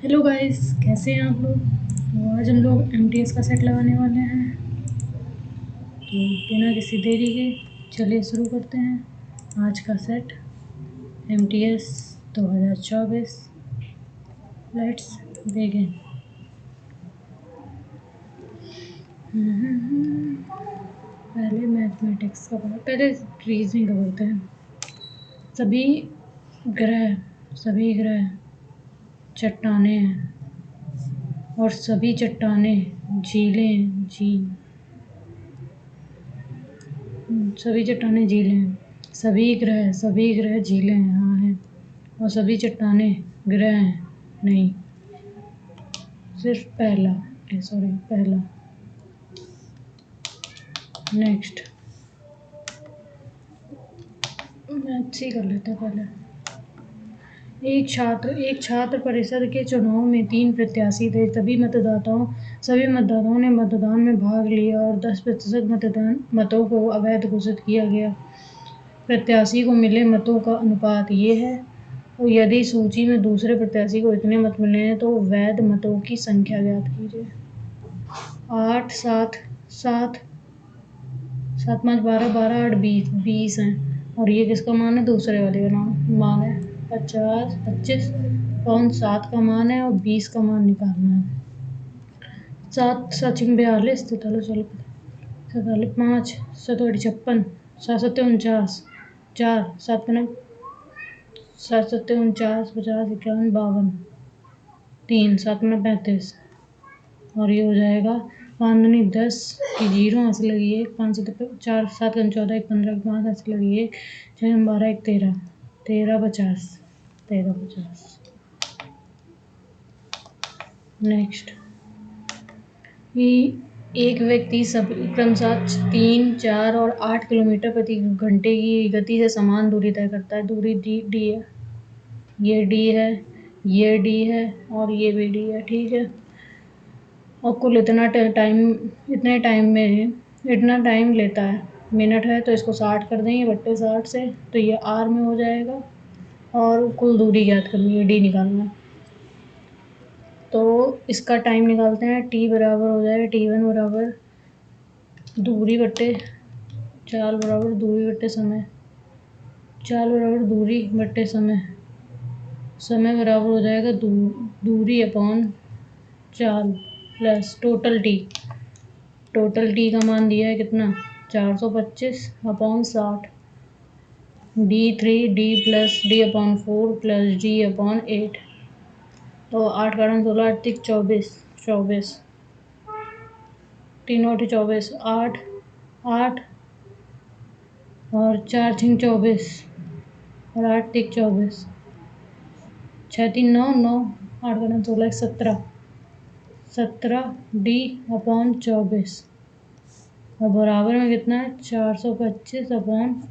Hello guys, कैसे हैं आप लोग। तो आज हम लोग एमटीएस का सेट लगाने वाले हैं। तो बिना किसी देरी के चलिए शुरू करते हैं आज का सेट एमटीएस 2024। Let's begin. पहले मैथमेटिक्स का पहले रीजनिंग का करते हैं। सभी ग्रह चट्टाने हैं और सभी चट्टाने झीलें झील सभी चट्टानें झीलें हैं। सभी ग्रह झीलें हैं, हाँ हैं। और सभी चट्टानें ग्रह हैं, नहीं। सिर्फ पहला। नेक्स्ट मैथ्स ही कर लेते हैं पहले। एक छात्र परिषद के चुनाव में 3 प्रत्याशी थे। सभी मतदाताओं ने मतदान में भाग लिया और 10% मतों को अवैध घोषित किया गया। प्रत्याशी को मिले मतों का अनुपात ये है, और यदि सूची में दूसरे प्रत्याशी को इतने मत मिले हैं तो वैध मतों की संख्या ज्ञात कीजिए। 8 7 7 7 5 12 12 8 20 हैं, और ये किसका मान है? दूसरे वाले का मान है। 50 25 पौन 7 का मान है और 20 का मान निकालना है। 7 7 42 43 45 5 7 56 7 7 49 4 7 7 7 49 50 51 52 3 7 35, और ये हो जाएगा 5 दूनी 10 की 0 यहाँ से लगी 1 5 4 7 14 1 15 5 यहाँ से लगी 1 6 12 1 13 13 50। नेक्स्ट, एक व्यक्ति क्रमशः 3 4 और 8 किलोमीटर प्रति घंटे की गति से समान दूरी तय करता है। दूरी डी है, ये डी है, ये डी है और ये भी डी है, ठीक है। और कुल इतना टाइम लेता है। मिनट है तो इसको 60 कर देंगे बट्टे 60 से, तो ये आर में हो जाएगा। और कुल दूरी ज्ञात करनी है, डी निकालना है। तो इसका टाइम निकालते हैं। टी बराबर हो जाएगा T1 बराबर दूरी बट्टे चाल बराबर दूरी बट्टे समय। चाल बराबर दूरी बट्टे समय। समय बराबर हो जाएगा दूरी अपॉन चाल प्लस टोटल टी का मान दिया है कितना? 425 upon 60। D3 D plus D upon 4 plus D upon 8। तो 8 का 16 8 तिक 24 3 8 24 8 8 और 4 6 24 और 8 तिक 24 6 3 9 9 8 का 16 17 D अपॉन 24, और बराबर में कितना है? 425 अपॉन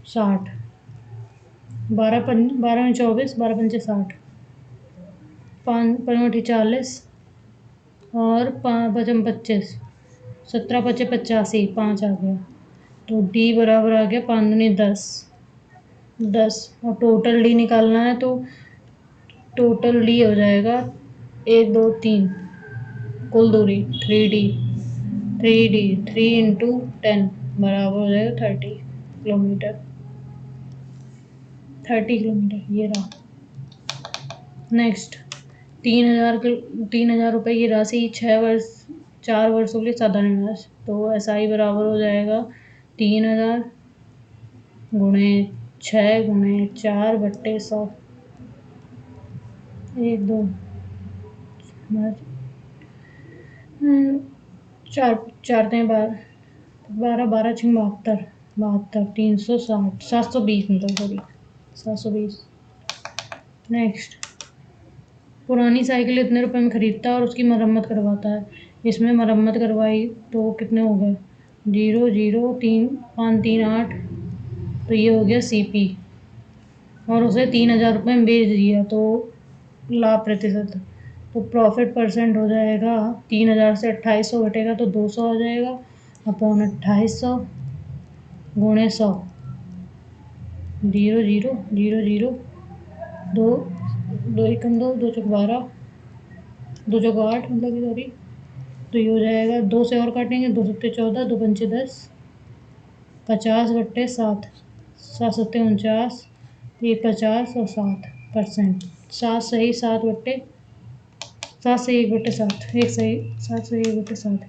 60। 12 में 24 12 पंचे 60 5 5 40 और 5 5 25 17 5 85 5 आ गया। तो डी बराबर आ गया 5 दूनी 10 और टोटल डी निकालना है, तो टोटल डी हो जाएगा 1 2 3 कुल दूरी 3 इंटू 10 बराबर हो जाएगा 30 किलोमीटर। ये रहा। नेक्स्ट, 3,000 रुपये की राशि 4 वर्षों के लिए साधारण ब्याज। तो एसआई बराबर हो जाएगा 3,000 गुणे 6 गुणे 4 बट्टे 100। 1 2 4 4 12 12 6 72 360 720 मतलब सॉरी 720। नेक्स्ट, पुरानी साइकिल इतने रुपए में खरीदता है और उसकी मरम्मत करवाता है। इसमें मरम्मत करवाई तो कितने हो गए? 0 0 3 5 3 8, तो ये हो गया सीपी। और उसे 3,000 रुपये में बेच दिया, तो लाभ प्रतिशत, तो प्रॉफिट परसेंट हो जाएगा 3,000 से 2800 घटेगा तो 200 हो जाएगा अपॉन 2800 गुणे 100 0 0 0 0 2 दो एकम दो, दो चौक 12, दो चौक 8 मतलब कि सॉरी। तो ये हो जाएगा 2 से और काटेंगे, 2 सत्ते 14, 2 पंचे 10, 50/7, 7 सत्ते 49, ये 50 और 7%। 7 सही 7 से 1/7, एक सही 7 से 1/7।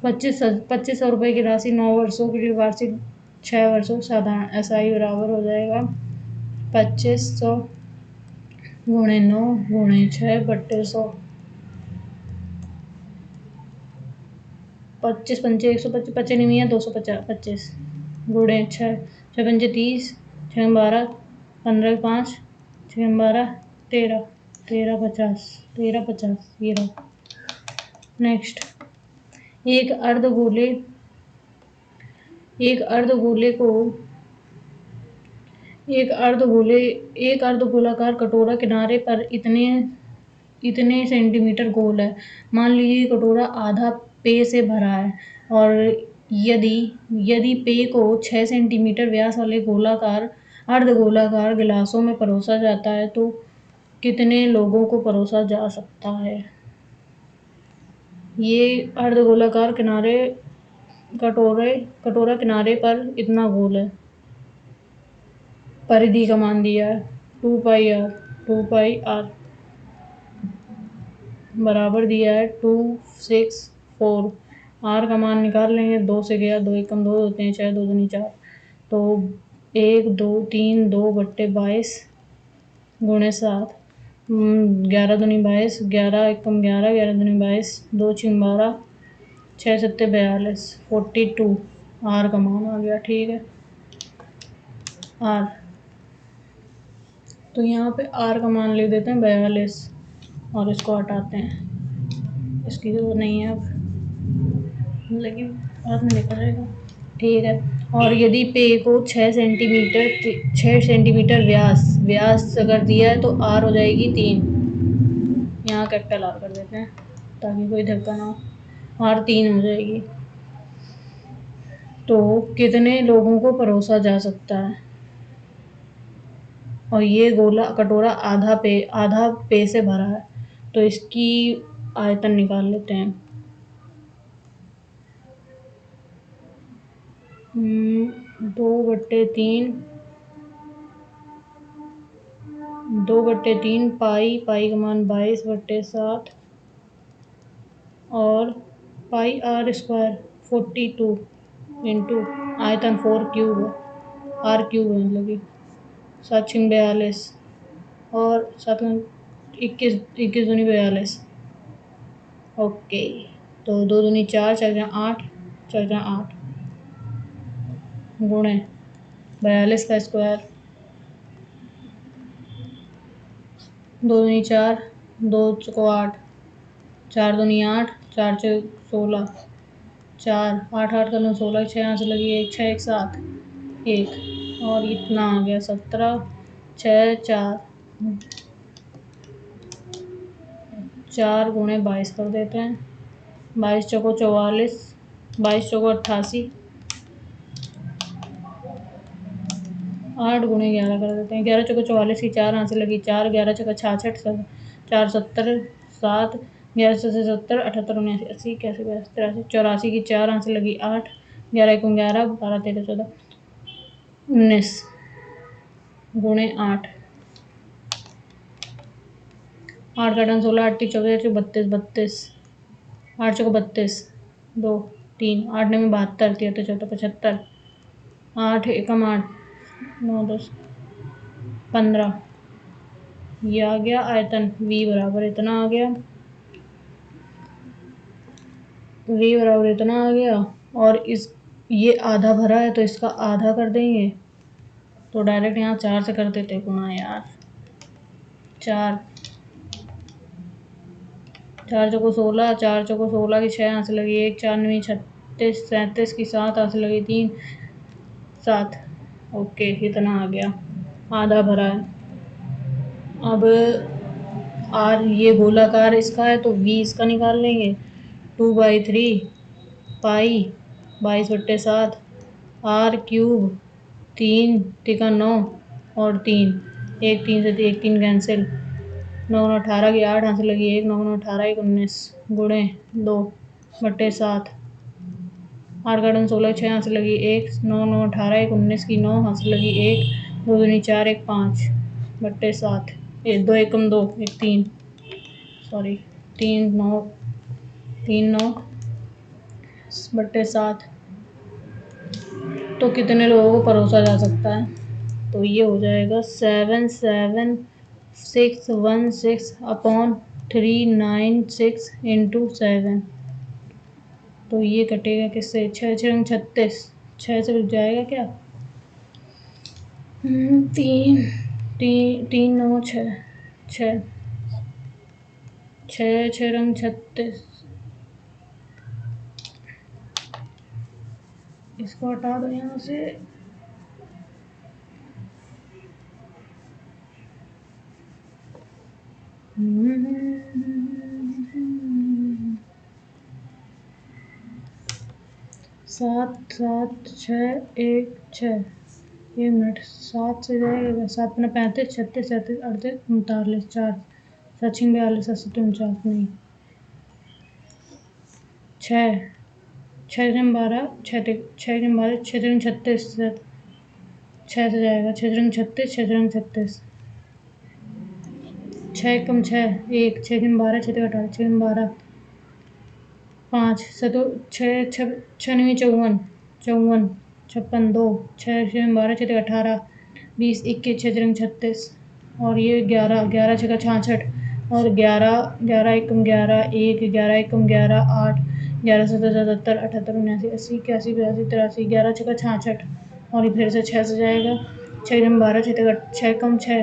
2500 रुपये की राशि 9 वर्षों के लिए वार्षिक 6 वर्षों साधारण SI बराबर हो जाएगा 2500 गुणे 9 गुणे 6/100। 25 पंचे 125, 25 नहीं है 225 गुणे 6, 6 पंचे 30, 6 12, 15 5, 6 12 13, 13 50, 13 50 ये रहा। नेक्स्ट, एक अर्धगोले को एक अर्धगोलाकार कटोरा किनारे पर इतने सेंटीमीटर गोल है। मान लीजिए कटोरा आधा पे से भरा है और यदि पे को 6 सेंटीमीटर व्यास वाले अर्धगोलाकार गिलासों में परोसा जाता है तो कितने लोगों को परोसा जा सकता है। ये अर्धगोलाकार कटोरा किनारे पर इतना गोल है। परिधि का मान दिया है 2 बराबर दिया है 264। आर का मान निकाल लेंगे, 2 से गया 2 एकम 2 होते हैं 6, 2 दूनी 4, तो 1 2 3 2/22 गुणे 7, 11 दूनी 22, 11 एकम 11, 11 दूनी 22, 2 6 12, 6 7 42, 42 आर का मान आ गया। ठीक है, आर तो यहाँ पे आर का मान लिख देते हैं 42 और इसको हटाते हैं, इसकी जरूरत नहीं है अब, लेकिन बाद में लिखा जाएगा। ठीक है, और यदि पे को 6 सेंटीमीटर व्यास अगर दिया है तो आर हो जाएगी 3। यहाँ कैपिटल आर कर देते हैं ताकि कोई धक्का ना हो, आर 3 हो जाएगी। तो कितने लोगों को परोसा जा सकता है, और ये कटोरा आधा पे से भरा है तो इसकी आयतन निकाल लेते हैं। 2/3 पाई का मान 22/7 और पाई आर स्क्वायर 42 इंटू आयतन 4 क्यूब आर क्यूब है, मतलब कि 7 6 42 और 7 21 21 दूनी 42। ओके, तो 2 दूनी 4, 4 8, 4 8 गुणे 42 का स्क्वायर, 2 दूनी 4, 2 चौको 8, 4 दूनी 8, 4 चौक 16, 4 8 8 का 16, 6 यहाँ से लगी 1, 6 1 7 1 और इतना आ गया 17, 6 4 गुणे 22 कर देते हैं। 22 चौको 44, 22 चौको 88, 8 गुणे 11 कर देते हैं। 11 चौको 44 की 4 यहाँ से लगी 4, 11 चौका 66, 4 70, 7, 11 से 70, 78 79 80 81 82 83 84 की 4 यहाँ से लगी 8, 11 1 11, 12 13 14 19 गुणे 8, 8 का टन 16, 8 चौके 32 32, 8 चौको 32, 2 3, 8 में 72, 73 14 75, 8 एकम 8 9 10 15, ये आ गया आयतन V बराबर इतना आ गया, V बराबर इतना आ गया। और ये आधा भरा है तो इसका आधा कर देंगे, तो डायरेक्ट यहाँ 4 से कर देते गुणा यार, 4 चौको 16, 4 चौको 16 की 6 यहाँ से लगी 1, 4 9 36 37 की 7 यहाँ से लगी 3 7। ओके, इतना आ गया, आधा भरा है। अब आर ये गोलाकार इसका है तो V इसका निकाल लेंगे, 2/3 पाई 22/7 आर क्यूब 3 3 9 और 3 1 3 से 1 3 कैंसिल 9 9 18 की 8 हाथ से लगी 1, 9 9 18 1 19 गुणे 2/7। 8 का 16 6 हाथ से लगी 1, 9 9 18 1 19 की 9 हाथ से लगी 1, 2 दूनी 4 1 5/7। 2 1 2 1 3 सॉरी 3 9 3 9/7। तो कितने लोगों को परोसा जा सकता है? तो ये हो जाएगा 77616/396 इंटू 7। तो ये कटेगा किससे? 6 6 36, 6 से रुक जाएगा क्या? 3 3 9 6 6 6 6 रंग 36। इसको हटा दो यहाँ से। 7 7 6 1 6 1 मिनट 7 से जाएगा 7 में 35 36 37 38 39 4 7 42 80 49 नहीं 6 6 12 6 6 12 6 36 6 से जाएगा 6 36 6 36 6 कम 6 1 6 12 6 18 6 12 5 7 6 6 6 54 54 56 2 6 6 12 6 18 20 21 6 36 और ये 11 11 6 66 और 11 11 1 11 1 11 1 11 8 11 17 77 78 79 80 81 82 83 11 6 66 और ये फिर से 6 से जाएगा 6 12 6 कम 6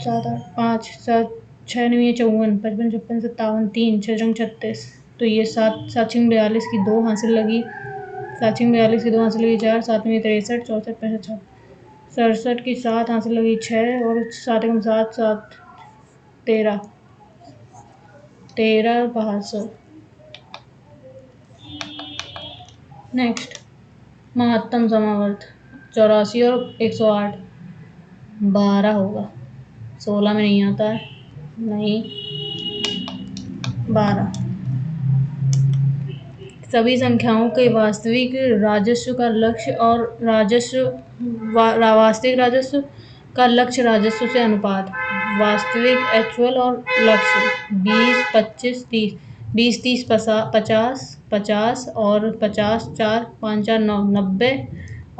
7 8 5 7 6 9 54 55 56 57 3 6 36। तो ये 7 7 42 की 2 हासिल लगी 7 42 की 2 हासिल लगी 4 7 में 63 64 65 67 की 7 हासिल लगी 6 और 7 कम 7 7 13 13 500। नेक्स्ट महत्तम समावर्त 84 और 108 12 होगा 16 में नहीं आता है नहीं 12। सभी संख्याओं के वास्तविक राजस्व का लक्ष्य और वास्तविक राजस्व का लक्ष्य राजस्व से अनुपात वास्तविक एक्चुअल और लक्ष्य 20 25 30 20 30 50 50 और 50 4 5 4 9 90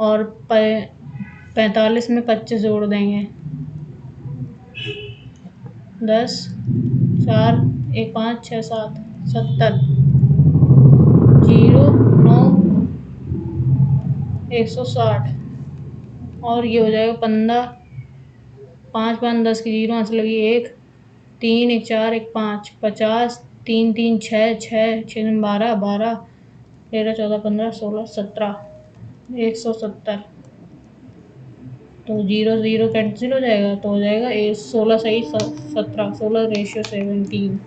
और 45 में 25 जोड़ देंगे 10 4 1 5 6 7 70 0 9 160 और ये हो जाएगा 15 5 5 10 की 0 हाथ से लगी 1 3 1 4 1 5 50 3 3 6 6 6 12 12 13 14 15 16 17 170। तो 0 0 कैंसिल हो जाएगा तो हो जाएगा 16 सही 17 16 रेशियो 17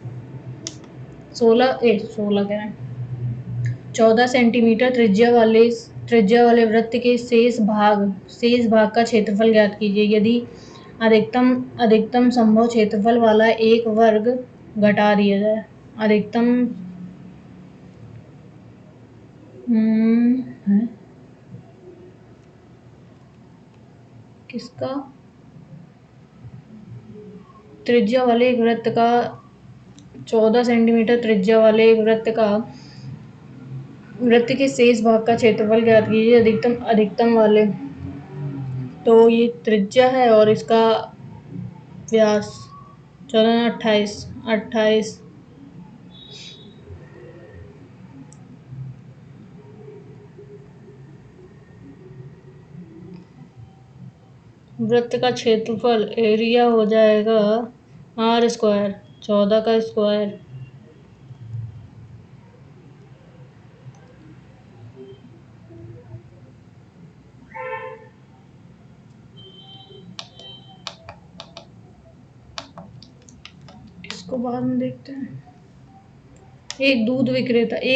16 कह रहे हैं 14 सेंटीमीटर त्रिज्या वाले वृत्त के शेष भाग का क्षेत्रफल ज्ञात कीजिए यदि अधिकतम संभव क्षेत्रफल वाला एक वर्ग घटा दिया जाए। अधिकतम किसका त्रिज्या वाले एक वृत्त का 14 सेंटीमीटर त्रिज्या वाले एक वृत्त के शेष भाग का क्षेत्रफल ज्ञात कीजिए अधिकतम वाले। तो ये त्रिज्या है और इसका व्यास 14 28 वृत्त का क्षेत्रफल एरिया हो जाएगा r स्क्वायर 14 का स्क्वायर इसको बाद में देखते हैं। एक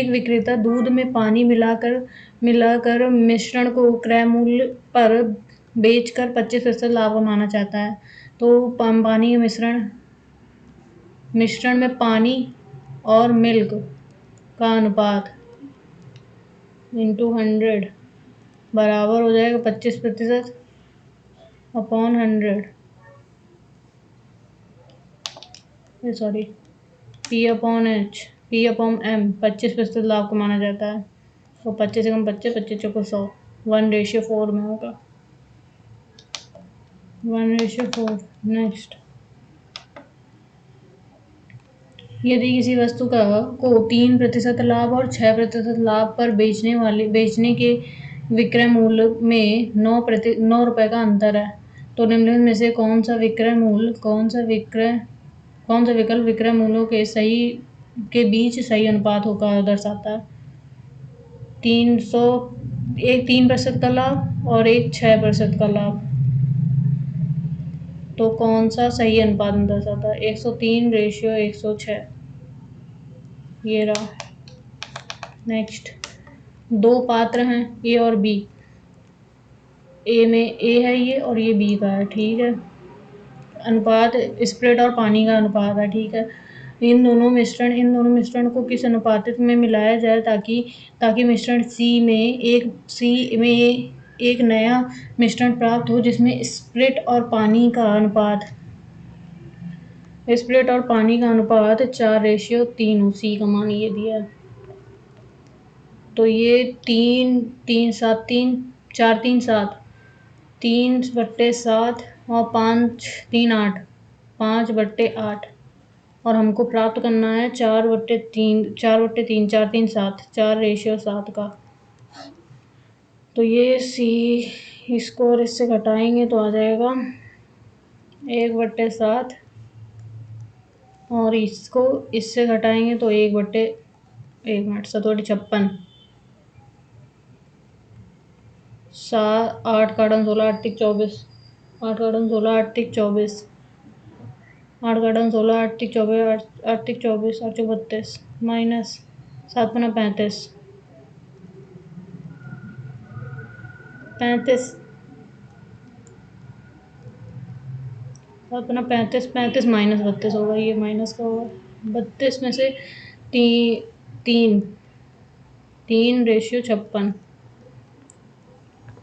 विक्रेता दूध में पानी मिलाकर मिश्रण को क्रय मूल्य पर बेचकर 25% लाभ कमाना चाहता है। तो पानी का मिश्रण मिश्रण में पानी और मिल्क का अनुपात इंटू 100 बराबर हो जाएगा 25% upon 100, sorry P upon H, P upon M 25% लाभ को माना जाता है। तो 25 से कम 25, 25 चौको 100, 1:4 में होगा, 1:4। नेक्स्ट, यदि किसी वस्तु को 3% लाभ और 6% लाभ पर बेचने के विक्रय मूल्य में 9 रुपए का अंतर है, तो निम्नलिखित में से कौन सा विकल्प विक्रय मूल्यों के बीच सही अनुपात होकर दर्शाता है? 3% का लाभ और एक 6% का लाभ, तो कौन सा सही अनुपात दर्शाता है? 103:106, ये रहा। नेक्स्ट, दो पात्र हैं ए और बी, ए में ए है ये और ये बी का है, ठीक है। अनुपात स्प्रिट और पानी का अनुपात है, ठीक है। इन दोनों मिश्रण को किस अनुपात में मिलाया जाए ताकि मिश्रण सी में एक नया मिश्रण प्राप्त हो जिसमें स्प्रिट और पानी का अनुपात 4:3 हो। सी का मान ये दिया है, तो ये 4:3 7, 3/7 और 5:3 8, 5/8, और हमको प्राप्त करना है 4/3 4:3 4:7 का। तो ये सी इसको और इससे घटाएंगे तो आ जाएगा 1/7, और इसको इससे घटाएंगे तो 7/56, 8 का 16 8 तिक 24, 8 का 16 8 तिक 24, 8 का 16 8 तिक 24, 8 तिक 24, 8 चौक 32, माइनस 7×5 35, 35 माइनस 32 होगा, ये माइनस का होगा। 32 में से 3:56,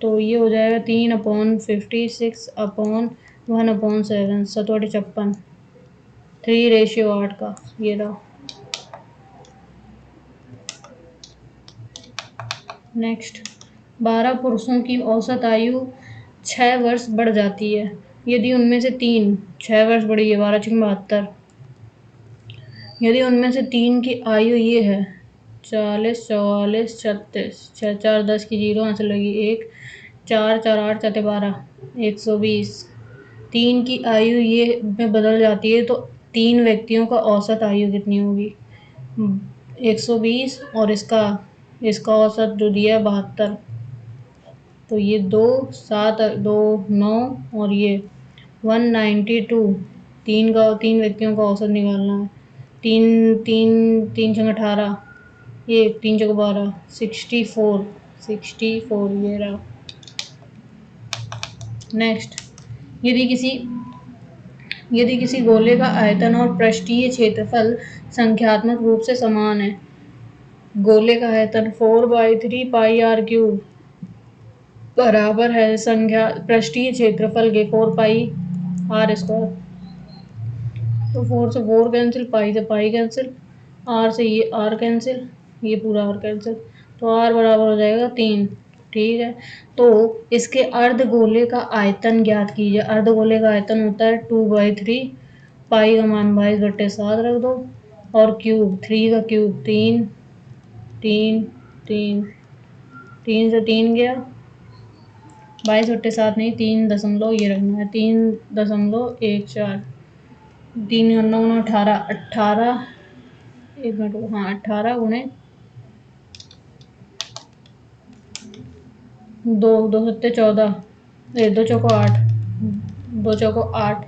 तो ये हो जाएगा 3/56/1/7, 7/56, 3:8 का, ये रहा। नेक्स्ट, 12 पुरुषों की औसत आयु 6 वर्ष बढ़ जाती है यदि उनमें से 3 6 वर्ष बढ़ी है, 12×72, यदि उनमें से 3 की आयु ये है 40 44 36, 6 4 10 की 0 यहाँ से लगी, 1 4 4 8 4 12, 120, 3 की आयु ये में बदल जाती है तो 3 व्यक्तियों का औसत आयु कितनी होगी? 120, और इसका औसत जो दिया है 72, तो ये 2 7 2 9, और ये 192, 3 व्यक्तियों का औसत निकालना है। 3 छंग 18, 1 3 चौक 12, 64, ये रहा। नेक्स्ट, यदि किसी गोले का आयतन और पृष्ठीय क्षेत्रफल संख्यात्मक रूप से समान है, गोले का आयतन 4/3 πr³ बराबर है पृष्ठीय क्षेत्रफल के 4πr², तो 4 से 4 कैंसिल, पाई से पाई कैंसिल, r से ये r कैंसिल, ये पूरा r कैंसिल, तो r बराबर हो जाएगा 3, ठीक है। तो इसके अर्धगोले का आयतन ज्ञात कीजिए। अर्धगोले का आयतन होता है 2/3, पाई का मान 22/7 रख दो, और क्यूब 3 का क्यूब 3 3 3 3 से 3 गया, 22/7 नहीं, 3 ये रखना है, 3.14, 3 9 18, 18, 1 मिनट, हाँ 18 गुणे 2 2 7 14, 2 चौको 8, 2 चौको 8,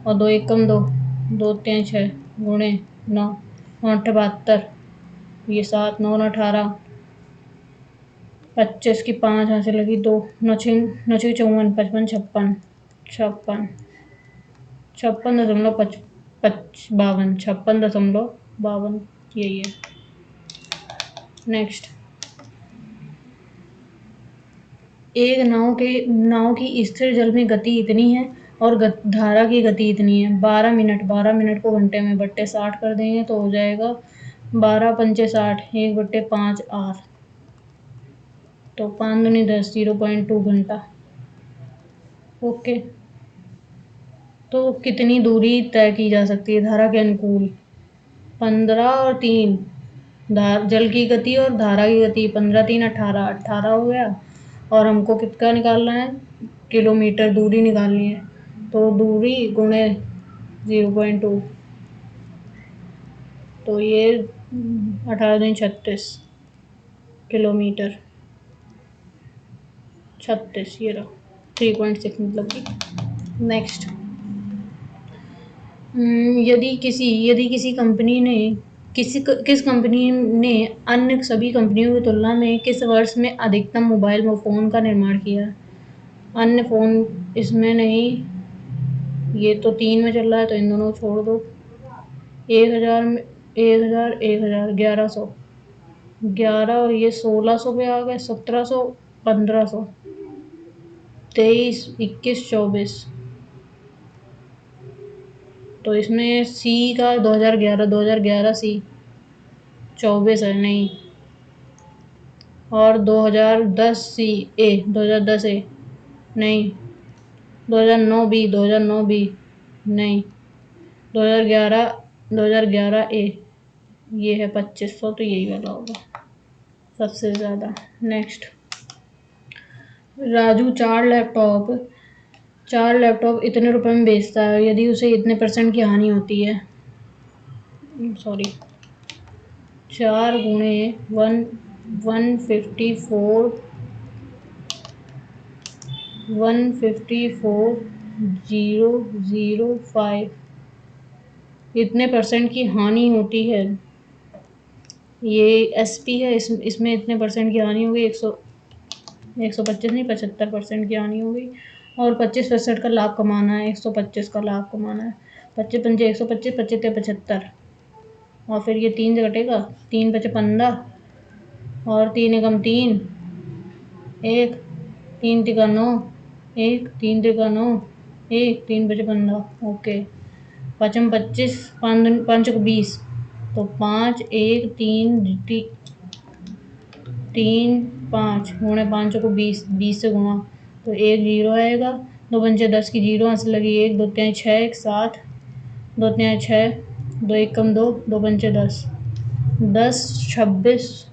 और 2 1 कम 2, 2 3 6 गुणे 9 9 72, ये 7 9 18, 25 की 5 यहाँ से लगी 2, 9 6 54, 55 56 56 56.55, 52, 56.52 यही है। नेक्स्ट, एक नाव की स्थिर जल में गति इतनी है और धारा की गति इतनी है। 12 मिनट को घंटे में बट्टे 60 कर देंगे तो हो जाएगा 12 पंचे 60, 1/5 आर, तो 5 दूनी 10, 0.2 घंटा। ओके, तो कितनी दूरी तय की जा सकती है धारा के अनुकूल? 15 और 3, जल की गति और धारा की गति, 15 3 18, 18 हो गया। और हमको कितना निकालना है? किलोमीटर दूरी निकालनी है, तो दूरी गुणे 0.2, तो ये 18 दूनी 36 किलोमीटर, 36 ये रहा 3.6 मतलब कि। नेक्स्ट, यदि किसी कंपनी ने किस कंपनी ने अन्य सभी कंपनियों की तुलना में किस वर्ष में अधिकतम मोबाइल फ़ोन का निर्माण किया? अन्य फ़ोन इसमें नहीं, ये तो 3 में चल रहा है तो इन दोनों को छोड़ दो। 1000 में 1000 1000 1100, 11 और ये 1600 पे आ गए, 1700 1500, 23 21 24, तो इसमें सी का 2011 सी 24 है नहीं, और 2010 सी ए 2010 ए नहीं, 2009 बी नहीं, 2011 ए, ये है 2500, तो यही वाला होगा सबसे ज़्यादा। नेक्स्ट, राजू चार लैपटॉप इतने रुपए में बेचता है, यदि उसे इतने % की हानि होती है, सॉरी 4 गुणे 154,005 इतने % की हानि होती है। ये एसपी है, इसमें इतने % की हानि होगी, 125 नहीं 75% की हानि होगी, और 25% का लाभ कमाना है, 125 का लाभ कमाना है। 25 पंजे 125, 25 75, और फिर ये 3 से घटेगा, 3 बचे 15, और 3 एकम 3, 1, 3 तिका 9, 1, 3 तिका 9, 1, 3 बचे 15। ओके, 5 25, 5 को 20, तो 5 1 3 3 5 गुणे 5 को 20, 20 से गुणा, तो 1 0 आएगा। 2 पंचे 10 की 0 हाथ से लगी 1, 2 तिहाई 6 1 7, 2 तिहाई 6, 2 एकम 2, 2 पंचे 10, 10 26,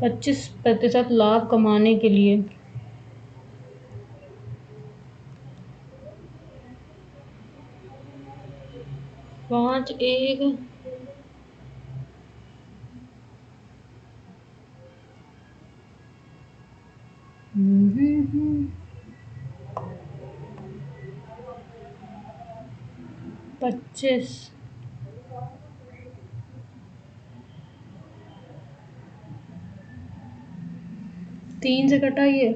25% लाभ कमाने के लिए 5 1 25, 3 से कटाइए,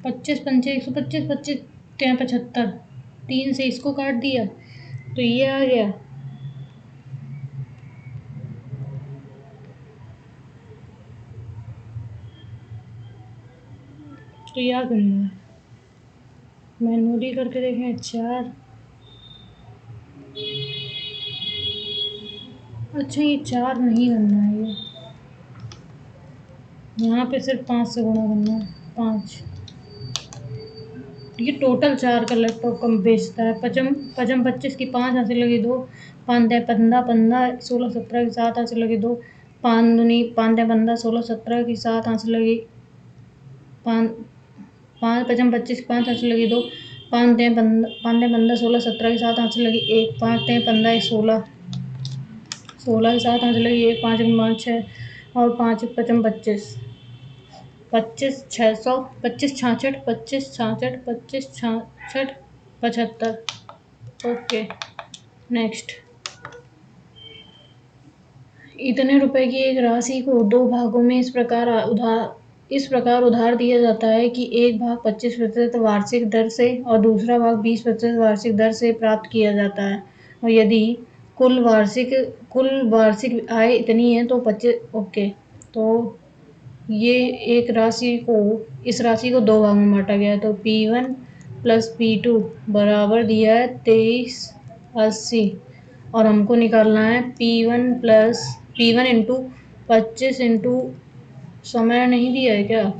25 पंचे 125, 25 तिहाई 75, 3 से इसको काट दिया तो ये आ गया, तो ये आ गया। मैनुअली करके देखें, 4, अच्छा ये 4 नहीं करना है, ये यहाँ पे सिर्फ 5 से गुणा करना है, 5, ये टोटल 4 का लैपटॉप कम बेचता है। पचम 25 की 5 हाथ से लगी 2, 5 दे 15 15, 16 17 की 7 हाथ से लगी 2, 5 दूनी 5 दे 15, 16 17 की 7 हाथ से लगी 5, 5 पचम 25 की 5 हाथ से लगी 2, 5 दे 15 16 17 की 7 हाथ से लगी 1, 5 दे 15 16, 16 की 7 हाथ से लगी 1, 5 5 6, और 5 पचम 25, 25 600, 25 66, 25 66, 25 66, 75। ओके, नेक्स्ट, इतने रुपए की एक राशि को 2 भागों में इस प्रकार उधार दिया जाता है कि एक भाग 25% वार्षिक दर से और दूसरा भाग 20% वार्षिक दर से प्राप्त किया जाता है, और यदि कुल वार्षिक आय इतनी है तो 25 ओके। तो ये इस राशि को दो भाग में बांटा गया है। तो P1 प्लस P2 बराबर दिया है 2380, और हमको निकालना है P1 इंटू 25 इंटू समय नहीं दिया है क्या,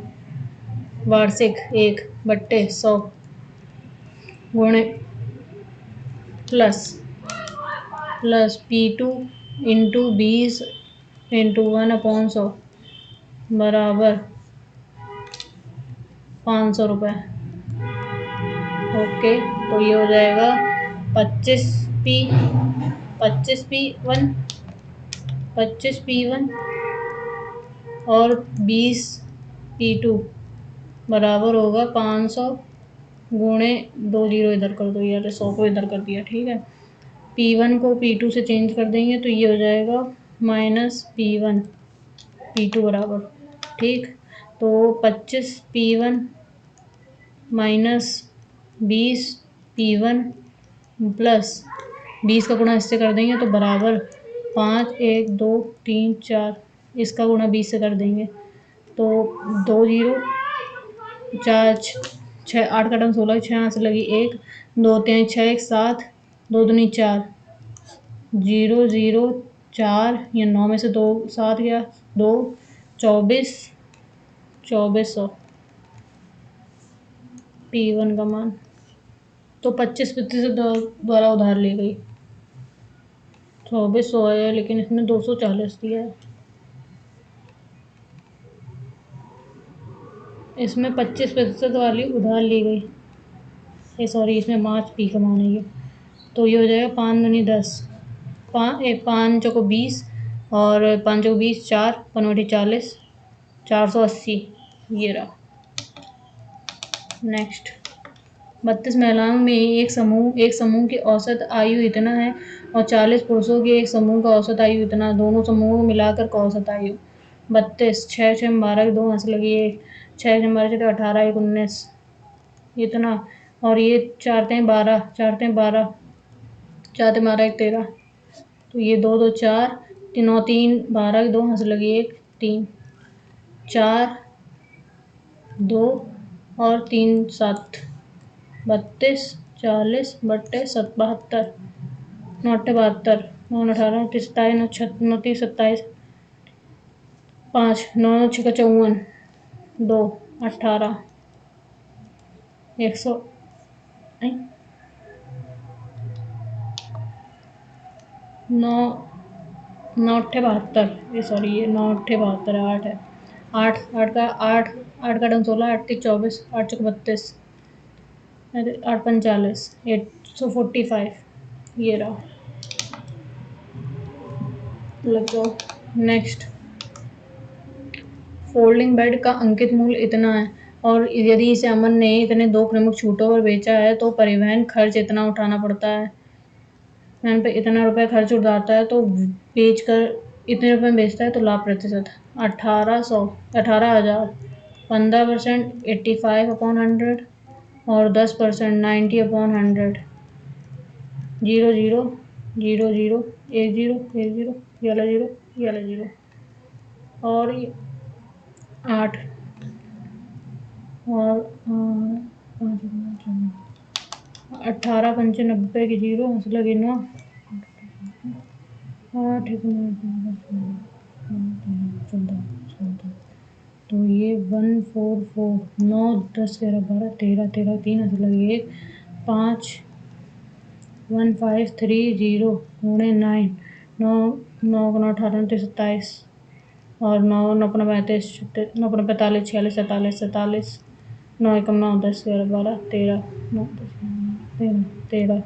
वार्षिक 1/100 गुणे प्लस P2 इंटू 20 इंटू 1/100 बराबर 500 रुपये। ओके, तो ये हो जाएगा 25P1 और 20P2 बराबर होगा 500 गुणे 2 जीरो इधर कर दो यार, 100 को इधर कर दिया, ठीक है। P1 को P2 से चेंज कर देंगे तो ये हो जाएगा -P1 P2 बराबर, ठीक। तो 25P1 माइनस 20P1 प्लस 20 का गुणा इससे कर देंगे तो बराबर 5 1 2 3 4, इसका गुणा 20 से कर देंगे तो 2 जीरो 4 6 8 का 16, 6 यहाँ से लगी 1 2 3 6 1 7 2 दूनी 4 0 0 4, या 9 में से 2 7 गया 2 2400 P1 का मान। तो 25% द्वारा उधार ली गई 2400 है, लेकिन इसमें 240 दिया है। इसमें 25% वाली उधार ली गई, सॉरी इसमें 5P का मान है ये। तो ये हो जाएगा 5 दूनी 10, 5 चौको 20 और 5 चौको 20 4 5 40 480, ये रहा। नेक्स्ट 32 महिलाओं में एक समूह की औसत आयु इतना है और 40 पुरुषों के एक समूह का औसत आयु इतना, दोनों समूहों को मिलाकर का औसत आयु 32 6 6 12 2 हंस लगी 1 6 6 12 18 1 19 इतना, और ये 4 3 12 4 3 12 4 3 12 1 13, तो ये 2 2 4 9 3 12 2 हंस लगी 1 3 4 2 और 3 7 32 40 बट्टे 72 9 72 9 18 29 27 9 30 27 5 9 6 54 2 18 100 9 9 72, ये सॉरी ये 9 72 8 है 8 8 का 8 8 का 16 8 3 24 8 चौक 32 8 45 845, ये रहा। लग जाओ। नेक्स्ट फोल्डिंग बेड का अंकित मूल्य इतना है, और यदि इसे अमन ने इतने 2 प्रमुख छूटों पर बेचा है तो परिवहन खर्च इतना उठाना पड़ता है। वहन पे इतना रुपये खर्च उठाता है तो बेचकर इतने रुपये में बेचता है तो लाभ प्रतिशत 18,000 15% 85/100 और 10% 90/100 0 0 0 0 1 0 1 0 येलो 0 येलो 0 और 8 और 18 95 की 0 लगी 9 8 तो ये 144 9 10 11 12 13 13 3 लगी 1 5 1530 गुणे 9 9 9 18 29 27 और 9 9 35 9 45 46 47 47 9 1 9 10 11 12 13 9 13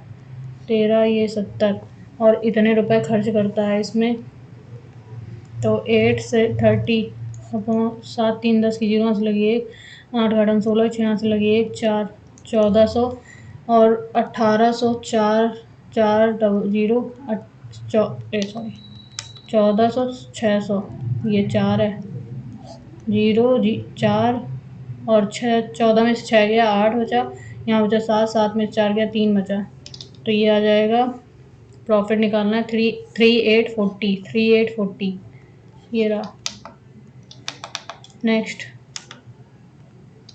13 ये 70, और इतने रुपए खर्च करता है इसमें। तो 8 से 30 7 3 10 की 0 से लगी 1 8 8 16 6 से लगी 1 4 1400 और 1800 4 4 0 सॉरी 1400 600, ये 4 है 4 और 6, 14 में से 6 गया 8 बचा, यहाँ बचा 7, 7 में से 4 गया 3 बचा, तो ये आ जाएगा। प्रॉफिट निकालना है 3840 ये रहा। नेक्स्ट,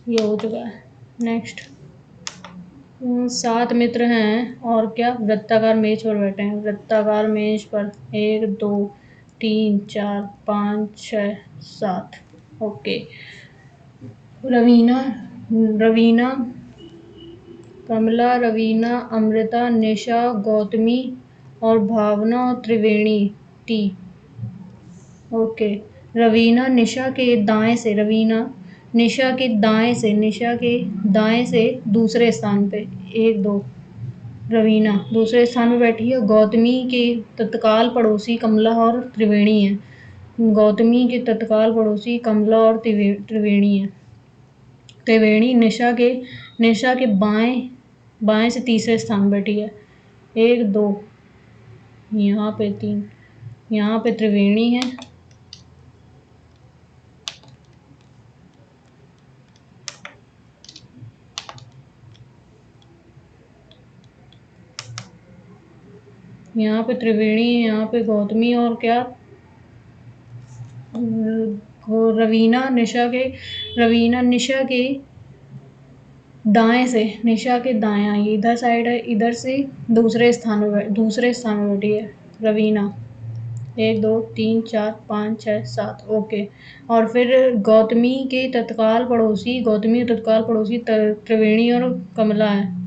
ये हो चुका है। नेक्स्ट, 7 मित्र हैं और क्या वृत्ताकार मेज पर बैठे हैं। वृत्ताकार मेज पर 1 2 3 4 5 6 7। ओके। रवीना, कमला, रवीना, अमृता, निशा, गौतमी और भावना और त्रिवेणी टी। ओके। रवीना निशा के दाएं से, निशा के दाएं से दूसरे स्थान पे 1 2। रवीना दूसरे स्थान पे बैठी है। गौतमी के तत्काल पड़ोसी कमला और त्रिवेणी है। गौतमी के तत्काल पड़ोसी कमला और त्रिवेणी है। त्रिवेणी निशा के बाएं से तीसरे स्थान बैठी है। 1 2, यहाँ पे 3, यहाँ पे त्रिवेणी है। यहाँ पे त्रिवेणी, यहाँ पे गौतमी और क्या रवीना निशा के दाएं से, निशा के दायां, ये इधर साइड है, इधर से दूसरे स्थान में बैठी है रवीना। 1 2 3 4 5 6 7। ओके। और फिर गौतमी के तत्काल पड़ोसी त्रिवेणी और कमला है।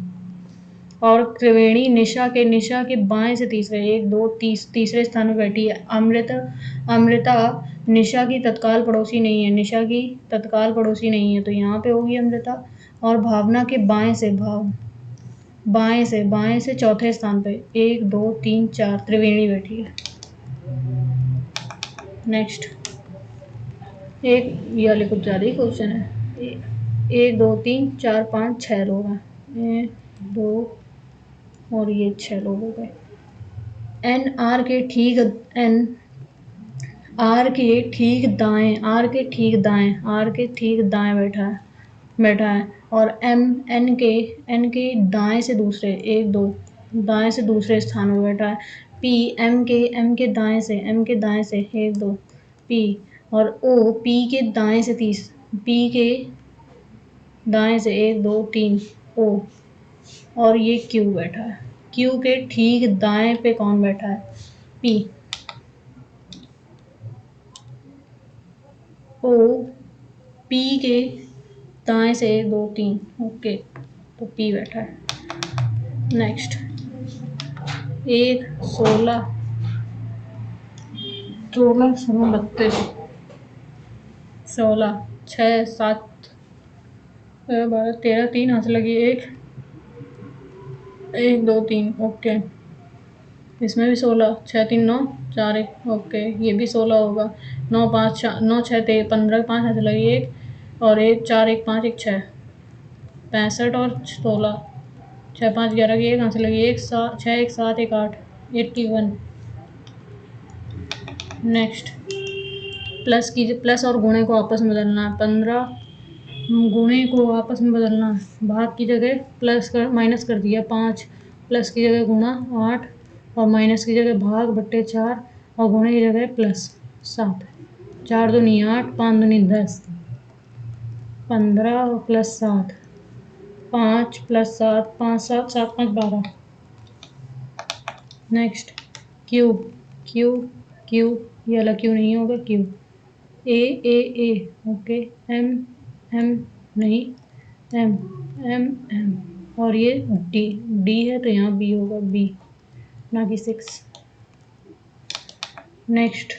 और त्रिवेणी निशा के बाएं से तीसरे 1 2 तीसरे स्थान में बैठी है। अमृता निशा की तत्काल पड़ोसी नहीं है, तो यहाँ पे होगी अमृता। और भावना के बाएं से चौथे स्थान पे 1 2 3 4 त्रिवेणी बैठी है। नेक्स्ट, एक ये वाले कुछ ज़्यादा ही क्वेश्चन है। 1 2 3 4 5 6 लोग हैं। 1 2 और ये 6 लोग हो गए। एन आर के ठीक दाएं बैठा है। और एम एन के दाएं से दूसरे 1 2 दाएं से दूसरे स्थान में बैठा है। पी एम के दाएं से 1 2 पी। और ओ पी के दाएं से 1 2 3 ओ। और ये क्यू बैठा है। क्यू के ठीक दाएं पे कौन बैठा है? पी। ओ पी के दाएं से 1 2 3। ओके, तो पी बैठा है। नेक्स्ट, 1 16 32 16 6 7 12 13 3 हाथ लगी 1 1 2 3। ओके, इसमें भी 16 6 3 9 4 1। ओके, ये भी 16 होगा। 9 5 9 6 15 5 हाथ लगी 1 और 1 4 1 5 1 6 65 और 16 6 5 11 की 1 हाथ लगी 1 6 1 7 1 8 81। नेक्स्ट, प्लस और गुणे को आपस में बदलना है। 15 गुणे को आपस में बदलना है। भाग की जगह माइनस कर दिया 5, प्लस की जगह गुणा 8 और माइनस की जगह भाग बट्टे 4 और गुणे की जगह प्लस 7। 4 दूनी 8 5 दूनी 10 15 और प्लस 7 5 प्लस 7 5 7 7 5 12। नेक्स्ट, क्यूब ये वाला क्यू नहीं होगा, क्यू ए। ओके, एम नहीं, एम और ये डी है, तो यहाँ बी होगा, बी ना कि 6। नेक्स्ट,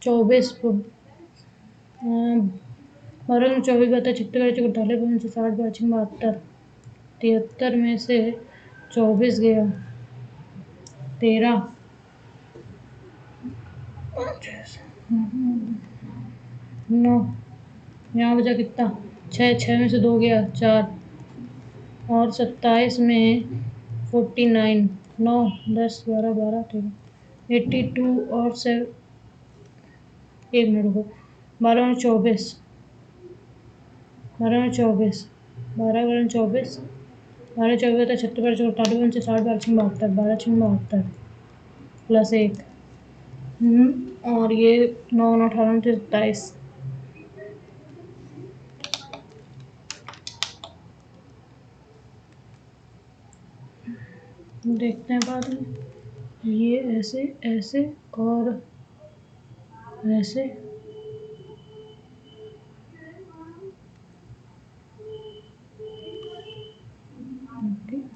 24 12 में 24 बता 46 48 5 60 52 72 73 में से 24 गया 13 9। यहाँ बचा कितना? 6 में से 2 गया 4 और 27 में 49 9 10 11 12 13 82 और 7। 1 मिनट रुको, 12 और 24, 12 और 24, 12 और 24, 12 24 होता है 36 12 48 49 60 12 6 72, 12 6 72 प्लस 1। और ये 9 18 29 27। देखते हैं बाद में। ये ऐसे ऐसे और ऐसे।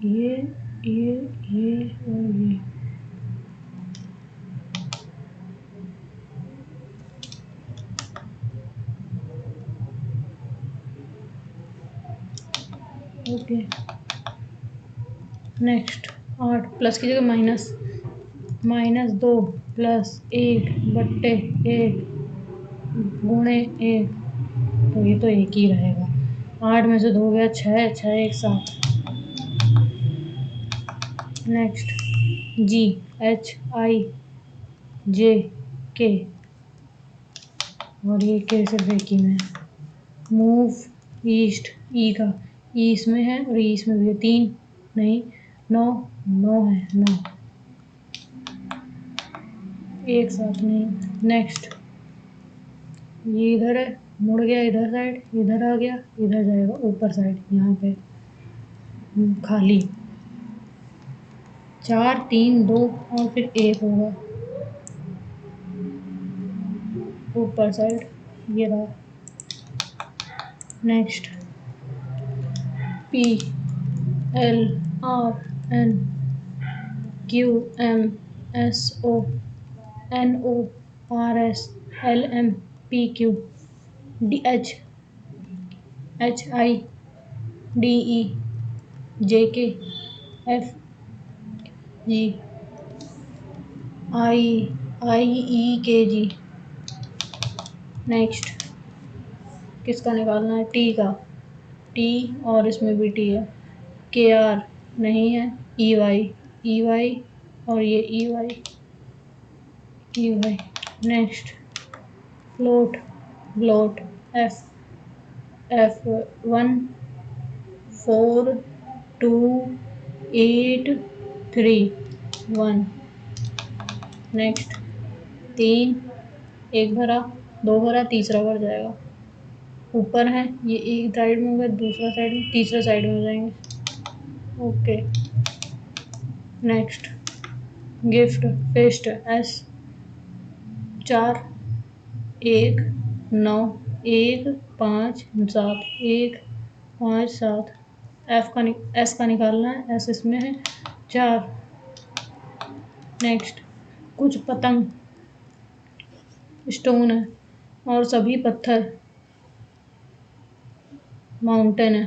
ये ये और ये। Okay next. 8 प्लस की जगह माइनस, -2 प्लस 1 बट्टे 1 गुणे 1, तो ये तो एक ही रहेगा। 8 में से 2 गया 6, 6 एक 7। नेक्स्ट। GHIJK और ये के सिर्फ एक ही में है। मूव ईस्ट, ई का ई इसमें है और ई इसमें भी है। 3 नहीं 9 9 है 9 एक साथ नहीं। नेक्स्ट। ये इधर है, मुड़ गया इधर साइड, इधर आ गया, इधर जाएगा ऊपर साइड, यहाँ पे खाली। 4 3 2 और फिर 1 होगा ऊपर साइड, ये रहा। नेक्स्ट। PLRNQMSONOPRSLMPQ DHIJKFGIIEKG। नेक्स्ट। किसका निकालना है? टी का। टी और इसमें भी टी है। KR नहीं है। EY और ये EY। Next. Float F 1 4 2 8 3 1। Next. 3 एक भरा 2 भरा, तीसरा भर जाएगा। ऊपर है ये एक साइड में होगा, दूसरा साइड में, तीसरा साइड में हो जाएंगे। Okay next. Gift fest S 4 1 9 1 5 7 1 5 7। S का निकालना है। S इसमें है 4। नेक्स्ट। कुछ पतंग स्टोन है और सभी पत्थर माउंटेन है,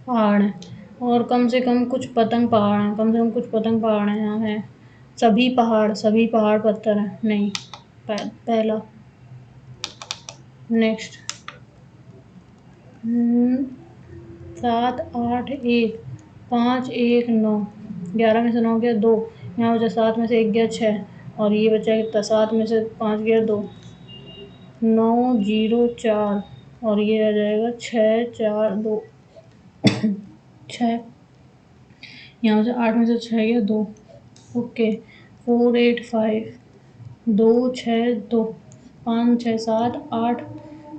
पहाड़ है। और कम से कम कुछ पतंग पहाड़ हैं, कम से कम कुछ पतंग पहाड़ हैं यहाँ है। सभी पहाड़ पत्थर हैं। नहीं पहला। नेक्स्ट। 7 8 1 5 1 9। 11 में से 9 गया 2, यहाँ बचा 7 में से 1 गया 6 और ये बचा कितना? 7 में से 5 गया 2, 9 0 4 और ये आ जाएगा 6 4 2 6। यहाँ से 8 में से 6 गया 2। ओके 4 8 5 2 6 2 5 6 7 8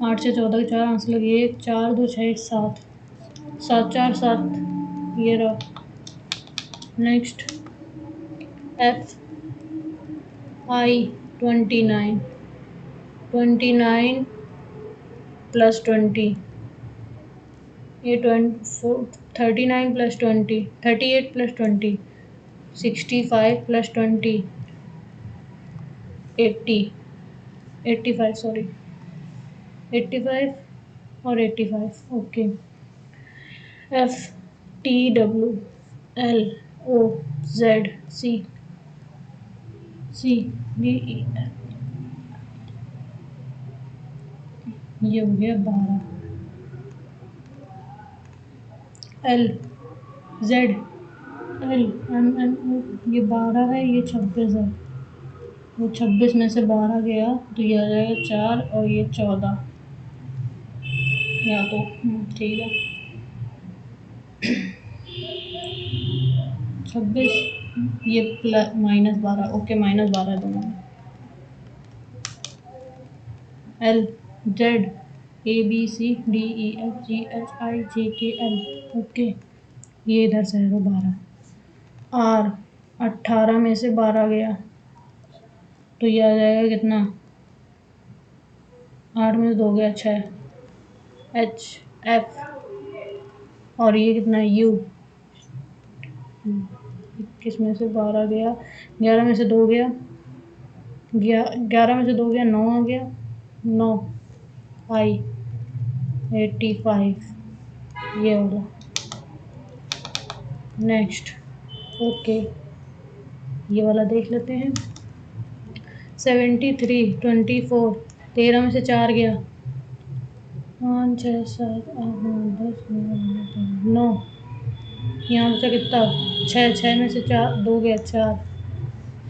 8 से 14 4 आंसर लगी 1 4 2 6 1 7 7 4 7। ये रहा। नेक्स्ट। FI 29 प्लस 20, ये 39 प्लस 20 38 प्लस 20 65 प्लस 20 80 85 सॉरी 85 और 85। ओके। FTWLOZCCDE ये हो गया 12। LZLMNO ये 12 है, ये 26 है। वो 26 में से 12 गया तो ये आ जाएगा 4 और ये 14 या तो ठीक है 26 ये प्लस -12 ओके -12 दोनों में L Z A B C D E F G H I J K L okay ये इधर से है वो 12 R 18 में से 12 गया तो ये आ जाएगा कितना 8 में से 2 गया 6 H F और ये कितना U 21 में से 12 गया 11 में से 2 गया 11 में से 2 गया 9 आ गया 9 I 85 ये वाला नेक्स्ट ओके ये वाला देख लेते हैं 73 24 13 में से 4 गया 5 6 7 8 9 10 9 यहाँ बचा कितना 6 में से 4 2 गया 4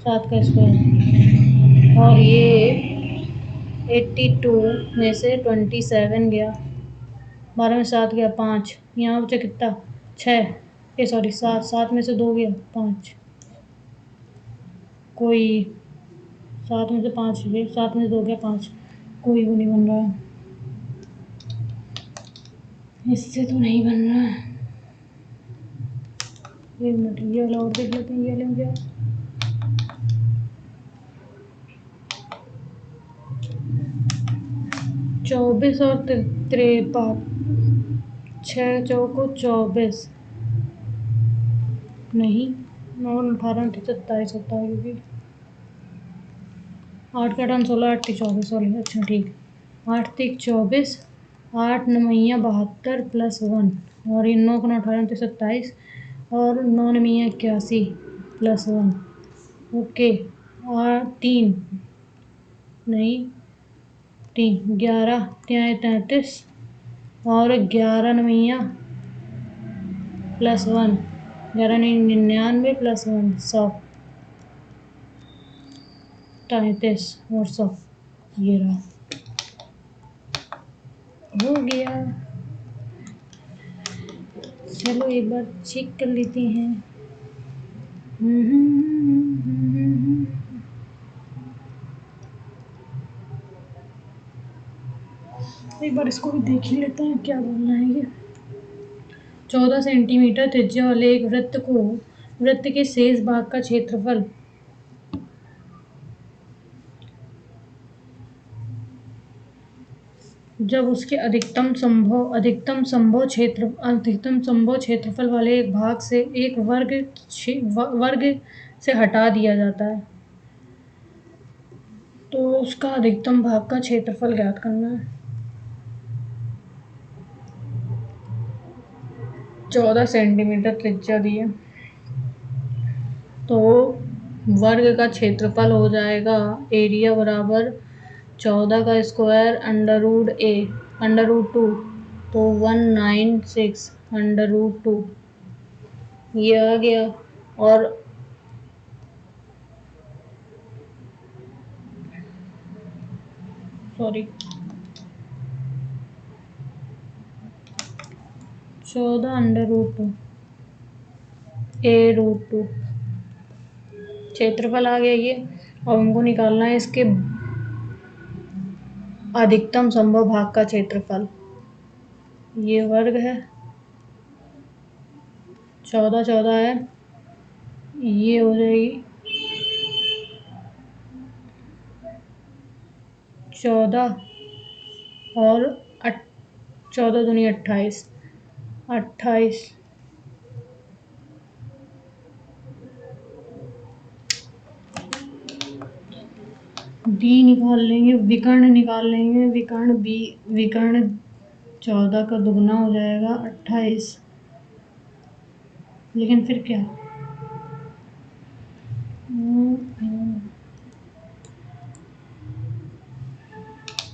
7 का स्क्वायर और ये 82 में से 27 गया 12 में 7 गया 5 यहाँ बचा कितना 6 सॉरी 7 में से 2 गया 5 कोई 7 में से 5 7 में से 2 गया 5 कोई वो नहीं बन रहा इससे तो नहीं बन रहा एक मिनट ये वाला और देख लेते हैं ये वाले में क्या 24 और 53 6 चौको 24 नहीं 9 18 27 होता है क्योंकि 8 का 8 16 8 24 सॉरी अच्छा ठीक 8 3 24 8 9 72 प्लस 1 और ये 9 का 18 27 और 9 9 81 प्लस 1 ओके और 3 नहीं 3 11 33 और 11 9 प्लस 1 11 99 प्लस 1 100 33 और 100 ये रहा हो गया चलो एक बार चेक कर लेते हैं एक बार इसको भी देख ही लेते हैं क्या बोलना है ये 14 सेंटीमीटर त्रिज्या वाले एक वृत्त के शेष भाग का क्षेत्रफल जब उसके अधिकतम संभव क्षेत्रफल वाले एक भाग से एक वर्ग से हटा दिया जाता है तो उसका अधिकतम भाग का क्षेत्रफल ज्ञात करना है 14 सेंटीमीटर त्रिज्या दी है तो वर्ग का क्षेत्रफल हो जाएगा एरिया बराबर 14 का स्क्वायर √2 तो 196 √2 ये आ गया और सॉरी 14 √2 a√2 क्षेत्रफल आ गया ये और हमको निकालना है इसके अधिकतम संभव भाग का क्षेत्रफल ये वर्ग है 14 है ये हो जाएगी 14 और 14 दूनी 28 डी निकाल लेंगे विकर्ण निकाल लेंगे विकर्ण 14 का दुगना हो जाएगा 28 लेकिन फिर क्या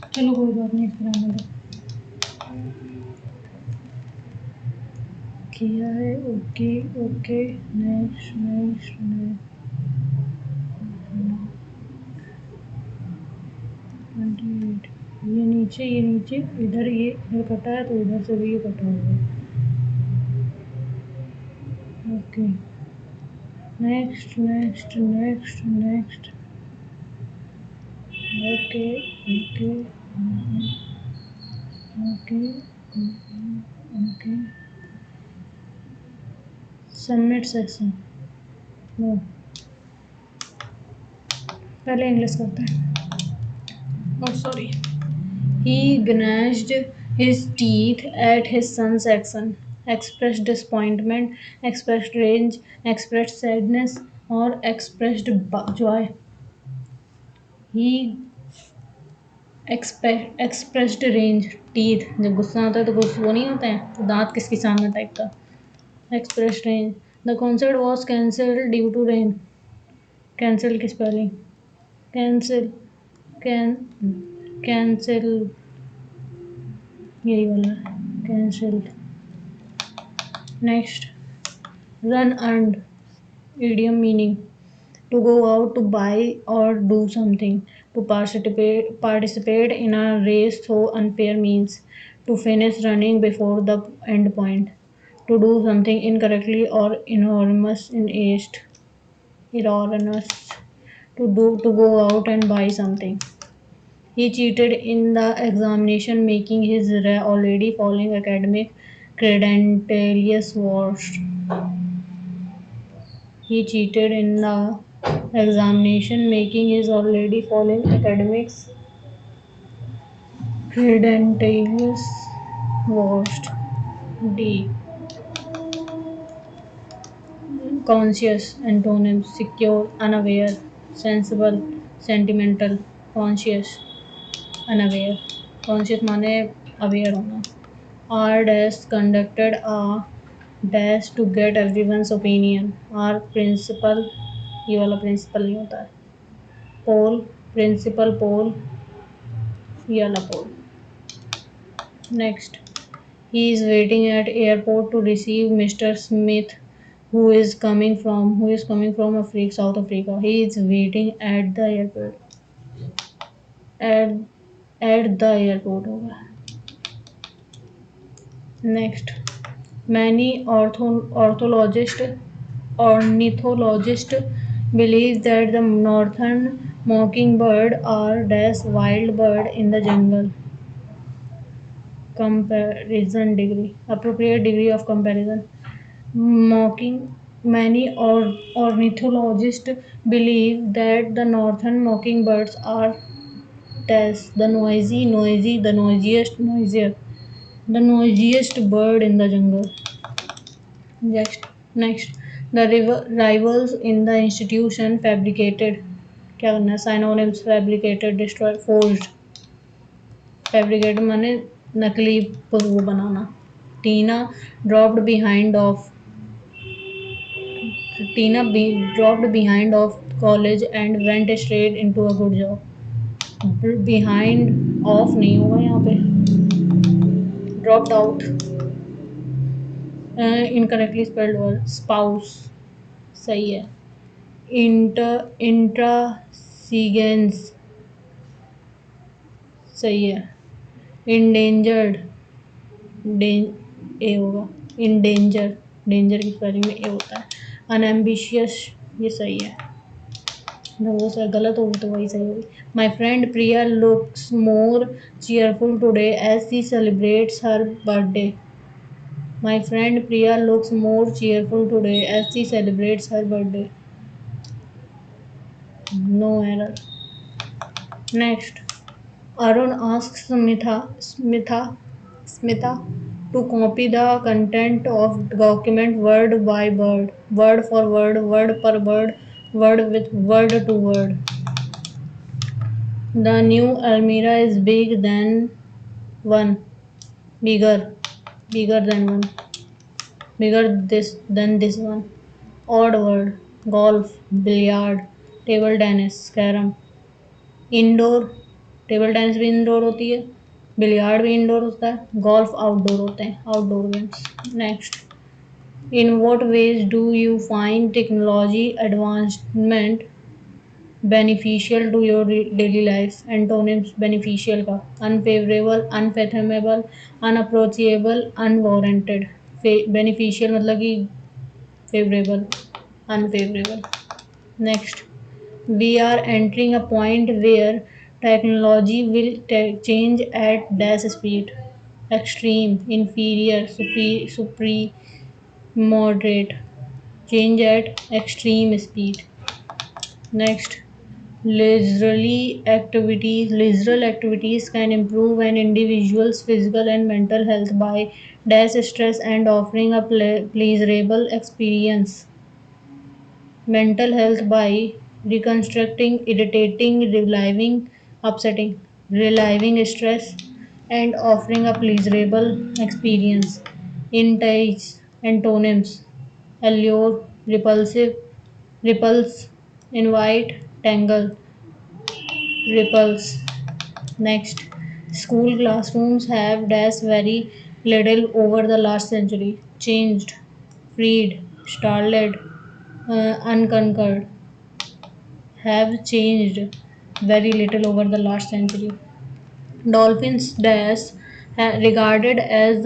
चलो कोई बात नहीं फिर आने दो किया है ओके नेक्स्ट 28। ये नीचे इधर, ये इधर कटा है तो इधर से भी ये कटा हुआ है। Okay, next next next next. Okay okay okay okay. Submit section. No, पहले इंग्लिश करते हैं। Oh sorry. He gnashed his teeth at his son's action, expressed disappointment, expressed rage, expressed sadness, or expressed joy. He expressed rage, teeth. जब गुस्सा आता है तो कुछ वो नहीं होता है, तो दांत किसके सामने टाइप का। Expressed rage. The concert was cancelled due to rain. Cancel की spelling. Cancel. Cancel. यही वाला है। Cancelled. Next. Run earned. Idiom meaning. To go out to buy or do something. To participate in a race through unfair means. To finish running before the end point. To do something incorrectly or enormous in haste. Erroneous. To go out and buy something. He cheated in the examination, making his already falling academic credentials worse. He cheated in the examination, making his already falling academics credentials worse. D. Conscious antonyms: secure, unaware, sensible, sentimental. Conscious, unaware. Conscious माने aware होना. R dash conducted a dash to get everyone's opinion. R principal, ये वाला principal नहीं होता है. Poll, principal poll, ये वाला poll. Next, he is waiting at airport to receive Mr. Smith, who is coming from South Africa. He is waiting at the airport. At the airport होगा. Next, many ornithologists believe that the northern mockingbird are dash wild bird in the jungle. Comparison degree, appropriate degree of comparison. Many ornithologists believe that the northern mockingbirds are dash the the noisiest bird in the jungle. Next, the rivals in the institution fabricated. क्या करना है? Synonyms: fabricated, destroyed, forged. Fabricated माने नकली वो बनाना. Tina dropped behind of college and went straight into a good job. Behind of नहीं होगा यहाँ पे. Dropped out. Incorrectly spelled word. Spouse सही है. Intrasigence सही है. Endangered ए होगा. Endanger, danger की स्पेलिंग में ए होता है. Unambitious ये सही है. वो सर गलत होगी तो वही सही होगी. My friend Priya looks more cheerful today as she celebrates her birthday. My friend Priya looks more cheerful today as she celebrates her birthday. No error. Next, Arun asks Smitha to copy the content of document word by word, word for word, word per word, word with word to word. The new Almira is bigger than one. Bigger than one. Bigger than this one. Odd word: golf, billiard, table tennis, carom. Indoor, table tennis भी indoor होती है, billiard भी indoor होता है, golf outdoor होते हैं, outdoor games. Next, in what ways do you find technology advancement beneficial to your daily life. Antonyms beneficial का unfavourable, unfathomable, unapproachable, unwarranted. Beneficial मतलब कि favourable, unfavourable. Next, we are entering a point where technology will change at dash speed: extreme, inferior, moderate. Change at extreme speed. Next, Leisural activities can improve an individual's physical and mental health by dash stress and offering a pleasurable experience. Mental health by reconstructing, irritating, reliving stress, and offering a pleasurable experience. Antonyms: allure, repulsive, repulse, invite, tangle, repulse. Next, school classrooms have dash very little over the last century. Changed, freed, startled, unconquered. Have changed very little over the last century. Dolphins dash regarded as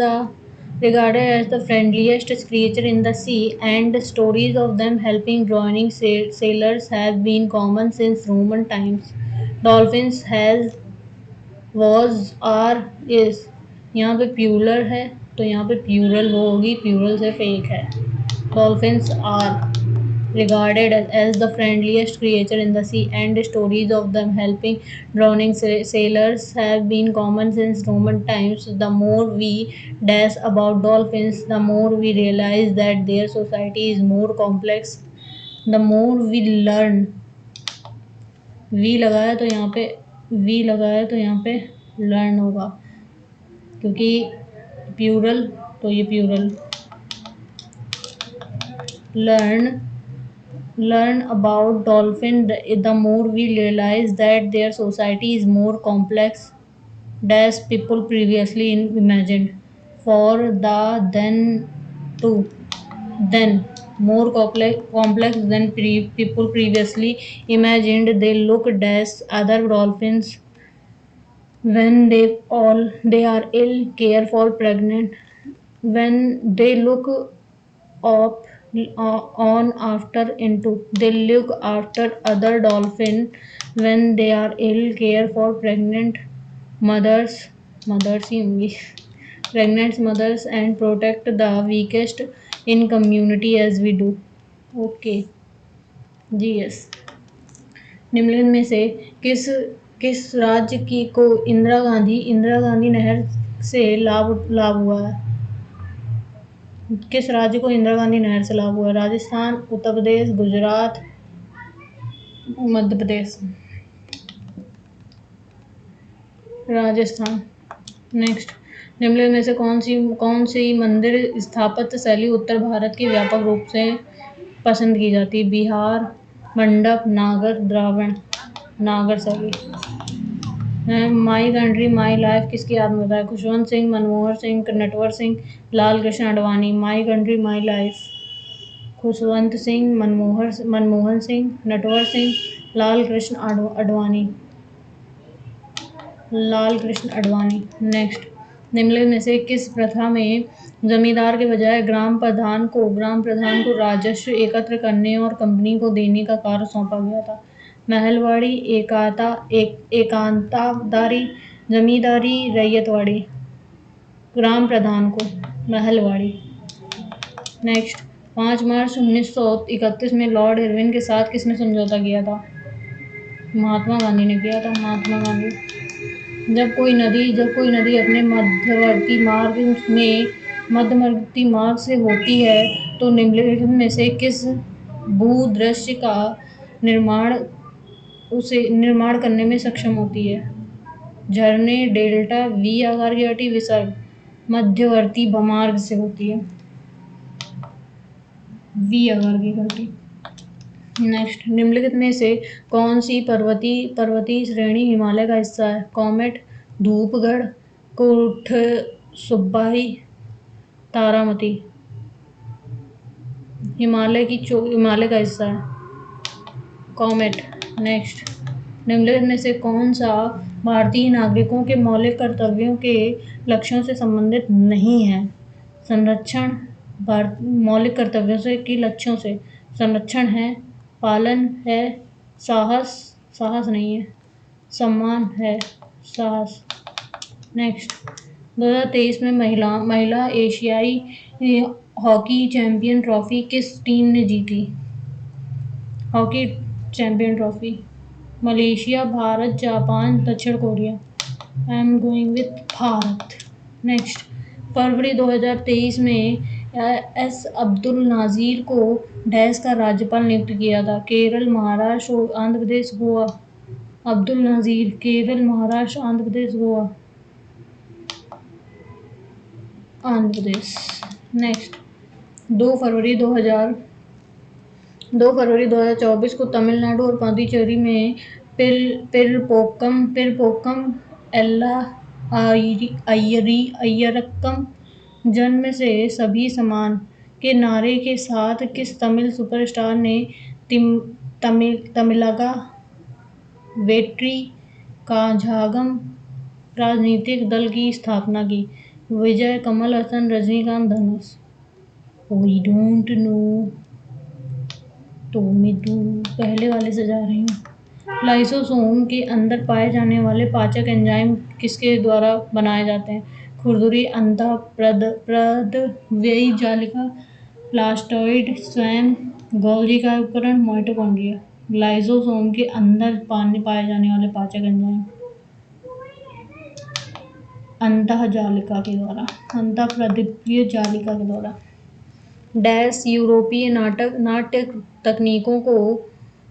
the friendliest creature in the sea, and stories of them helping drowning sailors have been common since Roman times. Dolphins has was are is, यहाँ पे plural है तो यहाँ पे plural वो होगी, plural से fake है। Dolphins are regarded as the friendliest creature in the sea, and stories of them helping drowning sailors have been common since Roman times. The more we dash about dolphins, the more we realize that their society is more complex. The more we learn, we लगाया तो यहाँ पे learn होगा, क्योंकि plural तो ये plural. Learn about dolphin, the more we realize that their society is more complex dash people previously imagined. For the then more complex than people previously imagined. They look dash other dolphins when they are ill, care for pregnant, when they look up on after into, they look after other dolphin when they are ill, care for mothers ही होंगी, pregnant mothers, and protect the weakest in community as we do. Okay जी, yes. निम्नलिखित में से किस किस राज्य की को इंदिरा गांधी नहर से लाभ हुआ है? किस राज्य को इंदिरा गांधी नहर से लाभ हुआ है? राजस्थान, उत्तर प्रदेश, गुजरात, मध्य प्रदेश। राजस्थान। नेक्स्ट, निम्नलिखित में से कौन सी मंदिर स्थापत्य शैली उत्तर भारत की व्यापक रूप से पसंद की जाती है? बिहार, मंडप, नागर, द्राविड़। नागर शैली। माई कंट्री माई लाइफ किसकी आत्मकथा है? Khushwant Singh, Manmohan Singh, Natwar Singh, Lal Krishna Advani. My country my life, Khushwant Singh, Manmohan Singh, Natwar Singh, Lal Krishna Advani. Next, निम्नलिखित में से किस प्रथा में जमींदार के बजाय ग्राम प्रधान को राजस्व एकत्र करने और कंपनी को देने का कार्य सौंपा गया था? महलवाड़ी, एकांतादारी, जमींदारी, रैयतवाड़ी। ग्राम प्रधान को महलवाड़ी। नेक्स्ट, 5 मार्च 1931 में लॉर्ड इरविन के साथ किसने समझौता किया था? महात्मा गांधी ने किया था। महात्मा गांधी। जब कोई नदी अपने मध्यवर्ती मार्ग से होती है तो निम्नलिखित में से किस भूदृश्य का निर्माण करने में सक्षम होती है? झरने, डेल्टा, वी आकार की घाटी, विसर्ग। मध्यवर्ती मार्ग से होती है, वी आकार की घाटी। नेक्स्ट, निम्नलिखित में से कौन सी पर्वतीय श्रेणी हिमालय का हिस्सा है? कॉमेट, धूपगढ़, कुर्टसुबाई, तारामती। हिमालय का हिस्सा है कॉमेट। नेक्स्ट, निम्नलिखित में से कौन सा भारतीय नागरिकों के मौलिक कर्तव्यों के लक्ष्यों से संबंधित नहीं है? संरक्षण, मौलिक कर्तव्यों से की लक्ष्यों से संरक्षण है, पालन है, साहस, साहस नहीं है, सम्मान है, साहस। नेक्स्ट, 2023 में महिला एशियाई हॉकी चैंपियन ट्रॉफी किस टीम ने जीती? Hockey champion trophy Malaysia, Bharat, Japan, दक्षिण Korea. I am going with Bharat. Next, फरवरी 2023 में एस अब्दुल नाजीर को डैश का राज्यपाल नियुक्त किया था? केरल, महाराष्ट्र, आंध्र प्रदेश, गोवा। अब्दुल नाजीर, केरल, महाराष्ट्र, आंध्र प्रदेश, गोवा। आंध्र प्रदेश। नेक्स्ट, 2 फरवरी 2024 को तमिलनाडु और पांडिचेरी में पिरपोक्कम एल्ला अय्यरक्कम जन्म से सभी समान के नारे के साथ किस तमिल सुपरस्टार ने तमिलगा वेट्री कझागम राजनीतिक दल की स्थापना की? विजय, कमल हसन, रजनीकांत, धनुष। वी डोंट नो, तो मैं पहले वाले से जा रही हूँ। लाइसोसोम के अंदर पाए जाने वाले पाचक एंजाइम किसके द्वारा बनाए जाते हैं? खुरदुरी, अंतः प्रदव्ययी जालिका, प्लास्टॉइड स्वयं, गोल्गी का उपकरण, माइटोकॉन्ड्रिया। लाइसोसोम के अंदर पाए जाने वाले पाचक एंजाइम अंतः जालिका के द्वारा, अंतः प्रदव्ययी जालिका के द्वारा। डैश यूरोपीय नाट्य तकनीकों को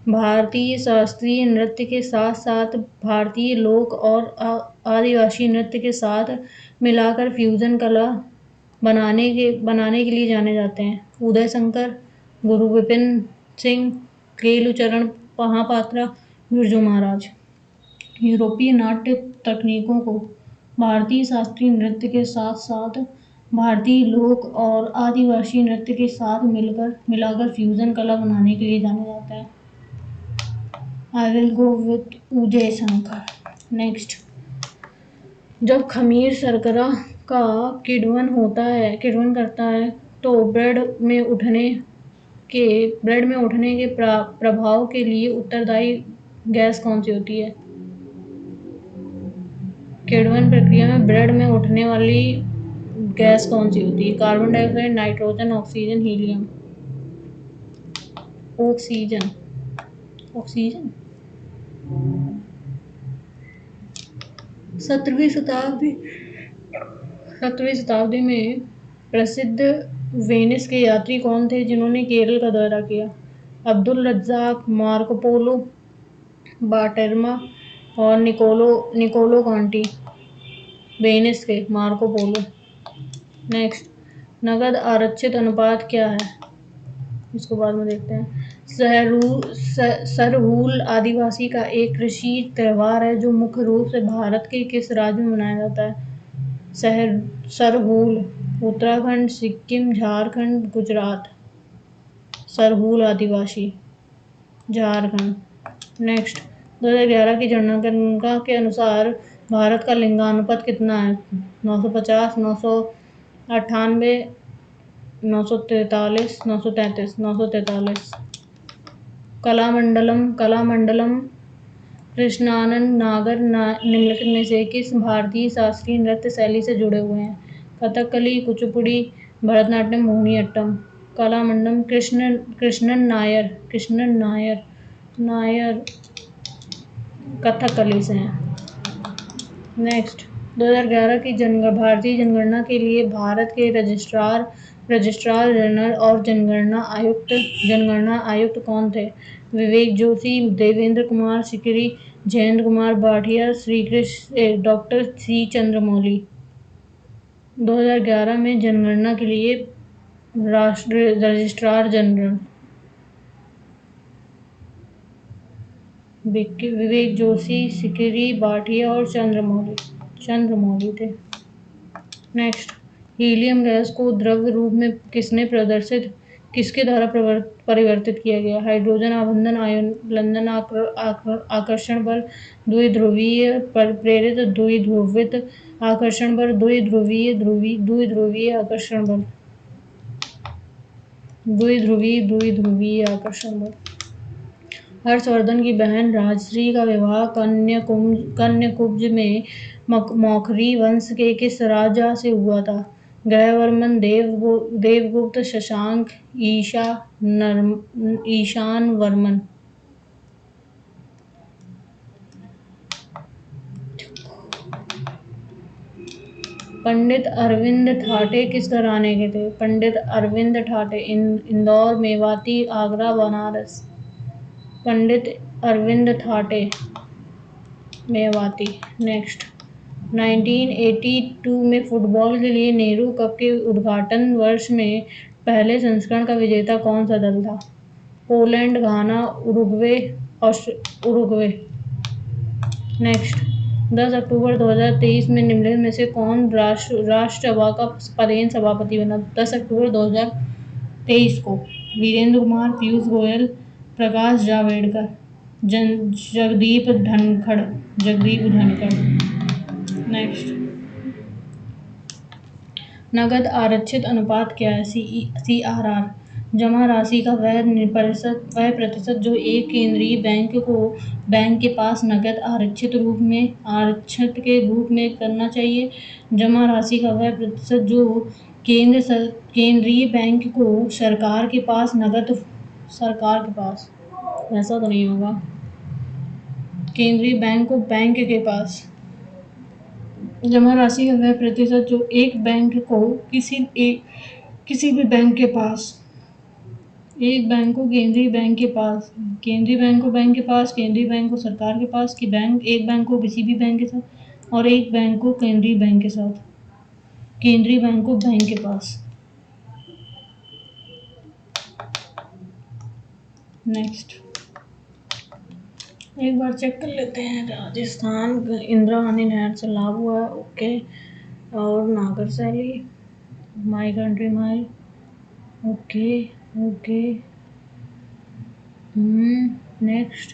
भारतीय शास्त्रीय नृत्य के साथ साथ भारतीय लोक और आदिवासी नृत्य के साथ मिलाकर फ्यूजन कला बनाने के लिए जाने जाते हैं? उदय शंकर, गुरु विपिन सिंह, केलुचरण महापात्रा, बिरजू महाराज। यूरोपीय नाट्य तकनीकों को भारतीय शास्त्रीय नृत्य के साथ साथ भारतीय लोक और आदिवासी नृत्य के साथ मिलाकर फ्यूजन कला बनाने के लिए जाना जाता है। I will go with Uday Shankar. Next, जब खमीर शर्करा का किण्वन करता है तो ब्रेड में उठने के प्रभाव के लिए उत्तरदायी गैस कौन सी होती है? किण्वन प्रक्रिया में ब्रेड में उठने वाली गैस कौन सी होती है? Carbon dioxide, nitrogen, oxygen, helium. Oxygen. 17वीं शताब्दी में प्रसिद्ध वेनिस के यात्री कौन थे जिन्होंने केरल का दौरा किया? अब्दुल रज्जाक, मार्को पोलो, बाटेरमा और निकोलो कॉन्टी। वेनिस के मार्को पोलो। नेक्स्ट, नगद आरक्षित अनुपात क्या है? इसको बाद में देखते हैं। सरहूल आदिवासी का एक कृषि त्योहार है जो मुख्य रूप से भारत के किस राज्य में मनाया जाता है? सरहूल, उत्तराखंड, सिक्किम, झारखंड, गुजरात। सरहूल आदिवासी, झारखंड। नेक्स्ट, 2011 की जनगणना के अनुसार भारत का लिंगानुपात कितना है? 950, 998, 943, 933, 943। कलामंडलम कृष्णानन नागर निम्नलिखित में से किस भारतीय शास्त्रीय नृत्य शैली से जुड़े हुए हैं? कथकली, कुचिपुड़ी, भरतनाट्यम, मोहिनीअट्टम। कलामंडलम कृष्णन नायर कथकली से हैं। नेक्स्ट, 2011 की भारतीय जनगणना के लिए भारत के रजिस्ट्रार जनरल और जनगणना आयुक्त कौन थे? Vivek Joshi, Devendra Kumar Sikri, Jayant Kumar Bhatia, doctor C Chandramouli. 2011 में जनगणना के लिए रजिस्ट्रार जनरल विवेक जोशी, सिकरी, भाटिया और चंद्रमौली थे। नेक्स्ट, हीलियम गैस को द्रव्य रूप में किसने प्रदर्शित किसके द्वारा परिवर्तित किया गया? हाइड्रोजन आबंधन आयन लंदन आकर्षण बल, द्विध्रुवीय प्रेरित द्विध्रुवित आकर्षण बल, द्विध्रुवीय आकर्षण बल, द्विध्रुवीय आकर्षण बल। हर्षवर्धन की बहन राजश्री का विवाह कन्याकुब्ज में मौखरी वंश के किस राजा से हुआ था? ग्रहवर्मन, देवगुप्त, शशांक, ईशान वर्मन। पंडित अरविंद ठाटे किस घराने के थे? पंडित अरविंद ठाटे इंदौर, मेवाती, आगरा, बनारस। पंडित अरविंद ठाटे मेवाती। नेक्स्ट, 1982 में फुटबॉल के लिए नेहरू कप के उद्घाटन वर्ष में पहले संस्करण का विजेता कौन सा दल था? पोलैंड, घाना, उरुग्वे। नेक्स्ट, 10 अक्टूबर 2023 में निम्नलिखित में से कौन राष्ट्रसभा का पदेन सभापति बना? 10 अक्टूबर 2023 को वीरेंद्र कुमार, पीयूष गोयल, प्रकाश जावड़ेकर, जगदीप धनखड़। नेक्स्ट, नगद आरक्षित अनुपात क्या है? CRR। जमा राशि का वह प्रतिशत जो एक केंद्रीय बैंक के पास नगद आरक्षित के रूप में करना चाहिए। जमा राशि का वह प्रतिशत जो केंद्रीय बैंक को सरकार के पास ऐसा तो नहीं होगा, केंद्रीय बैंक को बैंक के पास। जमा राशि का वह प्रतिशत जो एक बैंक को किसी भी बैंक के पास, एक बैंक को केंद्रीय बैंक के पास, केंद्रीय बैंक को बैंक के पास, केंद्रीय बैंक को सरकार के पास, कि एक बैंक को किसी भी बैंक के साथ और एक बैंक को केंद्रीय बैंक के साथ, केंद्रीय बैंक को बैंक के पास। नेक्स्ट, एक बार चेक कर लेते हैं। राजस्थान इंदिरा गांधी नहर से लाभ हुआ है, ओके। और नागर शैली, माई कंट्री माई, ओके। Next,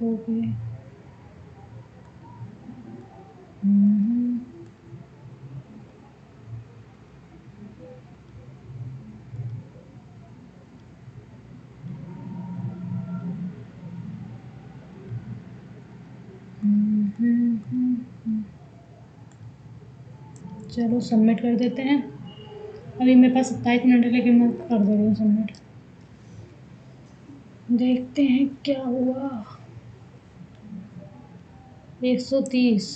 okay. चलो सबमिट कर देते हैं। अभी मेरे पास 27 मिनट है, लेकिन मैं कर दे रही हूँ सबमिट। देखते हैं क्या हुआ। 130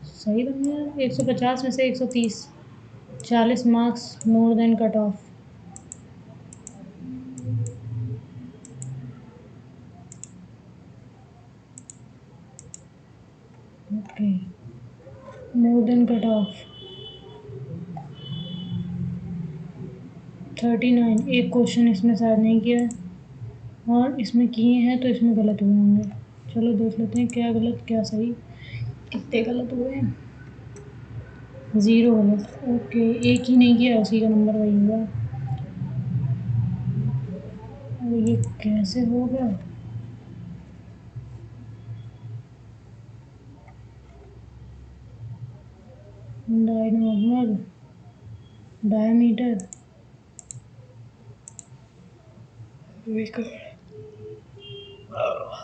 सही बन गया। 150 में से 130, 40 marks more than cut off. Okay, more than cut off 39। एक क्वेश्चन इसमें शायद नहीं किया है, और इसमें किए हैं तो इसमें गलत हुए होंगे। चलो देख लेते हैं क्या गलत क्या सही, कितने गलत हुए हैं। 0 गलत, ओके। एक ही नहीं किया, उसी का नंबर वही हुआ। और ये कैसे हो गया? डायनॉर्मल, डायमीटर,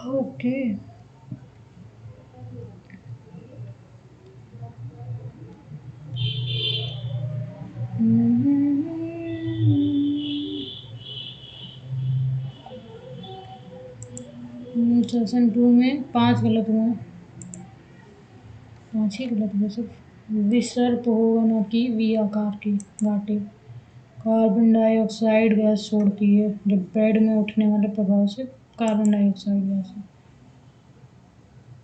ओके। सेशन 2 में 5 गलत हुए हैं, 5 ही गलत हुए सिर्फ। विसर्प होगा ना कि वी आकार की घाटी। कार्बन डाइऑक्साइड गैस छोड़ती है जब पेड़ में उठने वाले प्रभाव से, कार्बन डाइऑक्साइड गैस।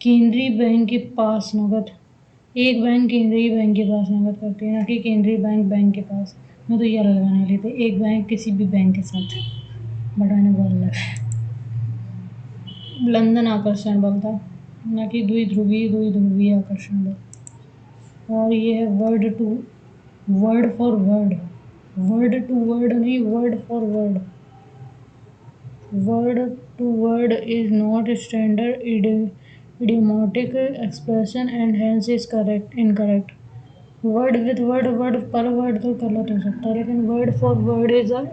केंद्रीय बैंक के पास नगद एक बैंक केंद्रीय बैंक के पास नकद करती है, ना कि केंद्रीय बैंक बैंक के पास। मैं तो ये लगाने वाली थी, एक बैंक किसी भी बैंक के साथ, बढ़ाने वाला लगा। लंदन आकर्षण बल था, ना कि द्विध्रुवीय आकर्षण बल। और ये है word to word for word, word to word नहीं, word for word. Word to word is not a standard idiomatic expression and hence is incorrect. Word with word, word per word तो गलत हो सकता है, लेकिन word for word is a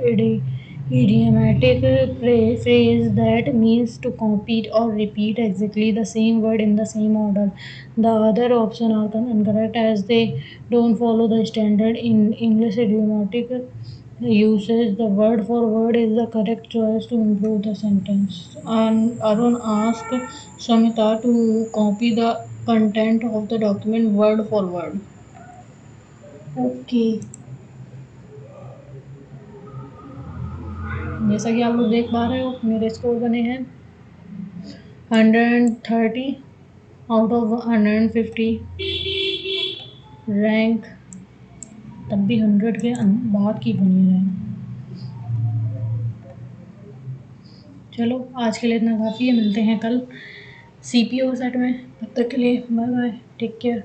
idiomatic phrase that means to copy or repeat exactly the same word in the same order. The other option are incorrect as they don't follow the standard in English idiomatic usage. The word for word is the correct choice to improve the sentence. And Arun asked Samita to copy the content of the document word for word. Okay, जैसा कि आप लोग देख पा रहे हो मेरे score बने हैं 130 आउट ऑफ 150। रैंक तब भी 100 के बाद की बनी रैंक। चलो आज के लिए इतना काफ़ी है, मिलते हैं कल CPO सेट में। तब तक के लिए बाय बाय, टेक केयर।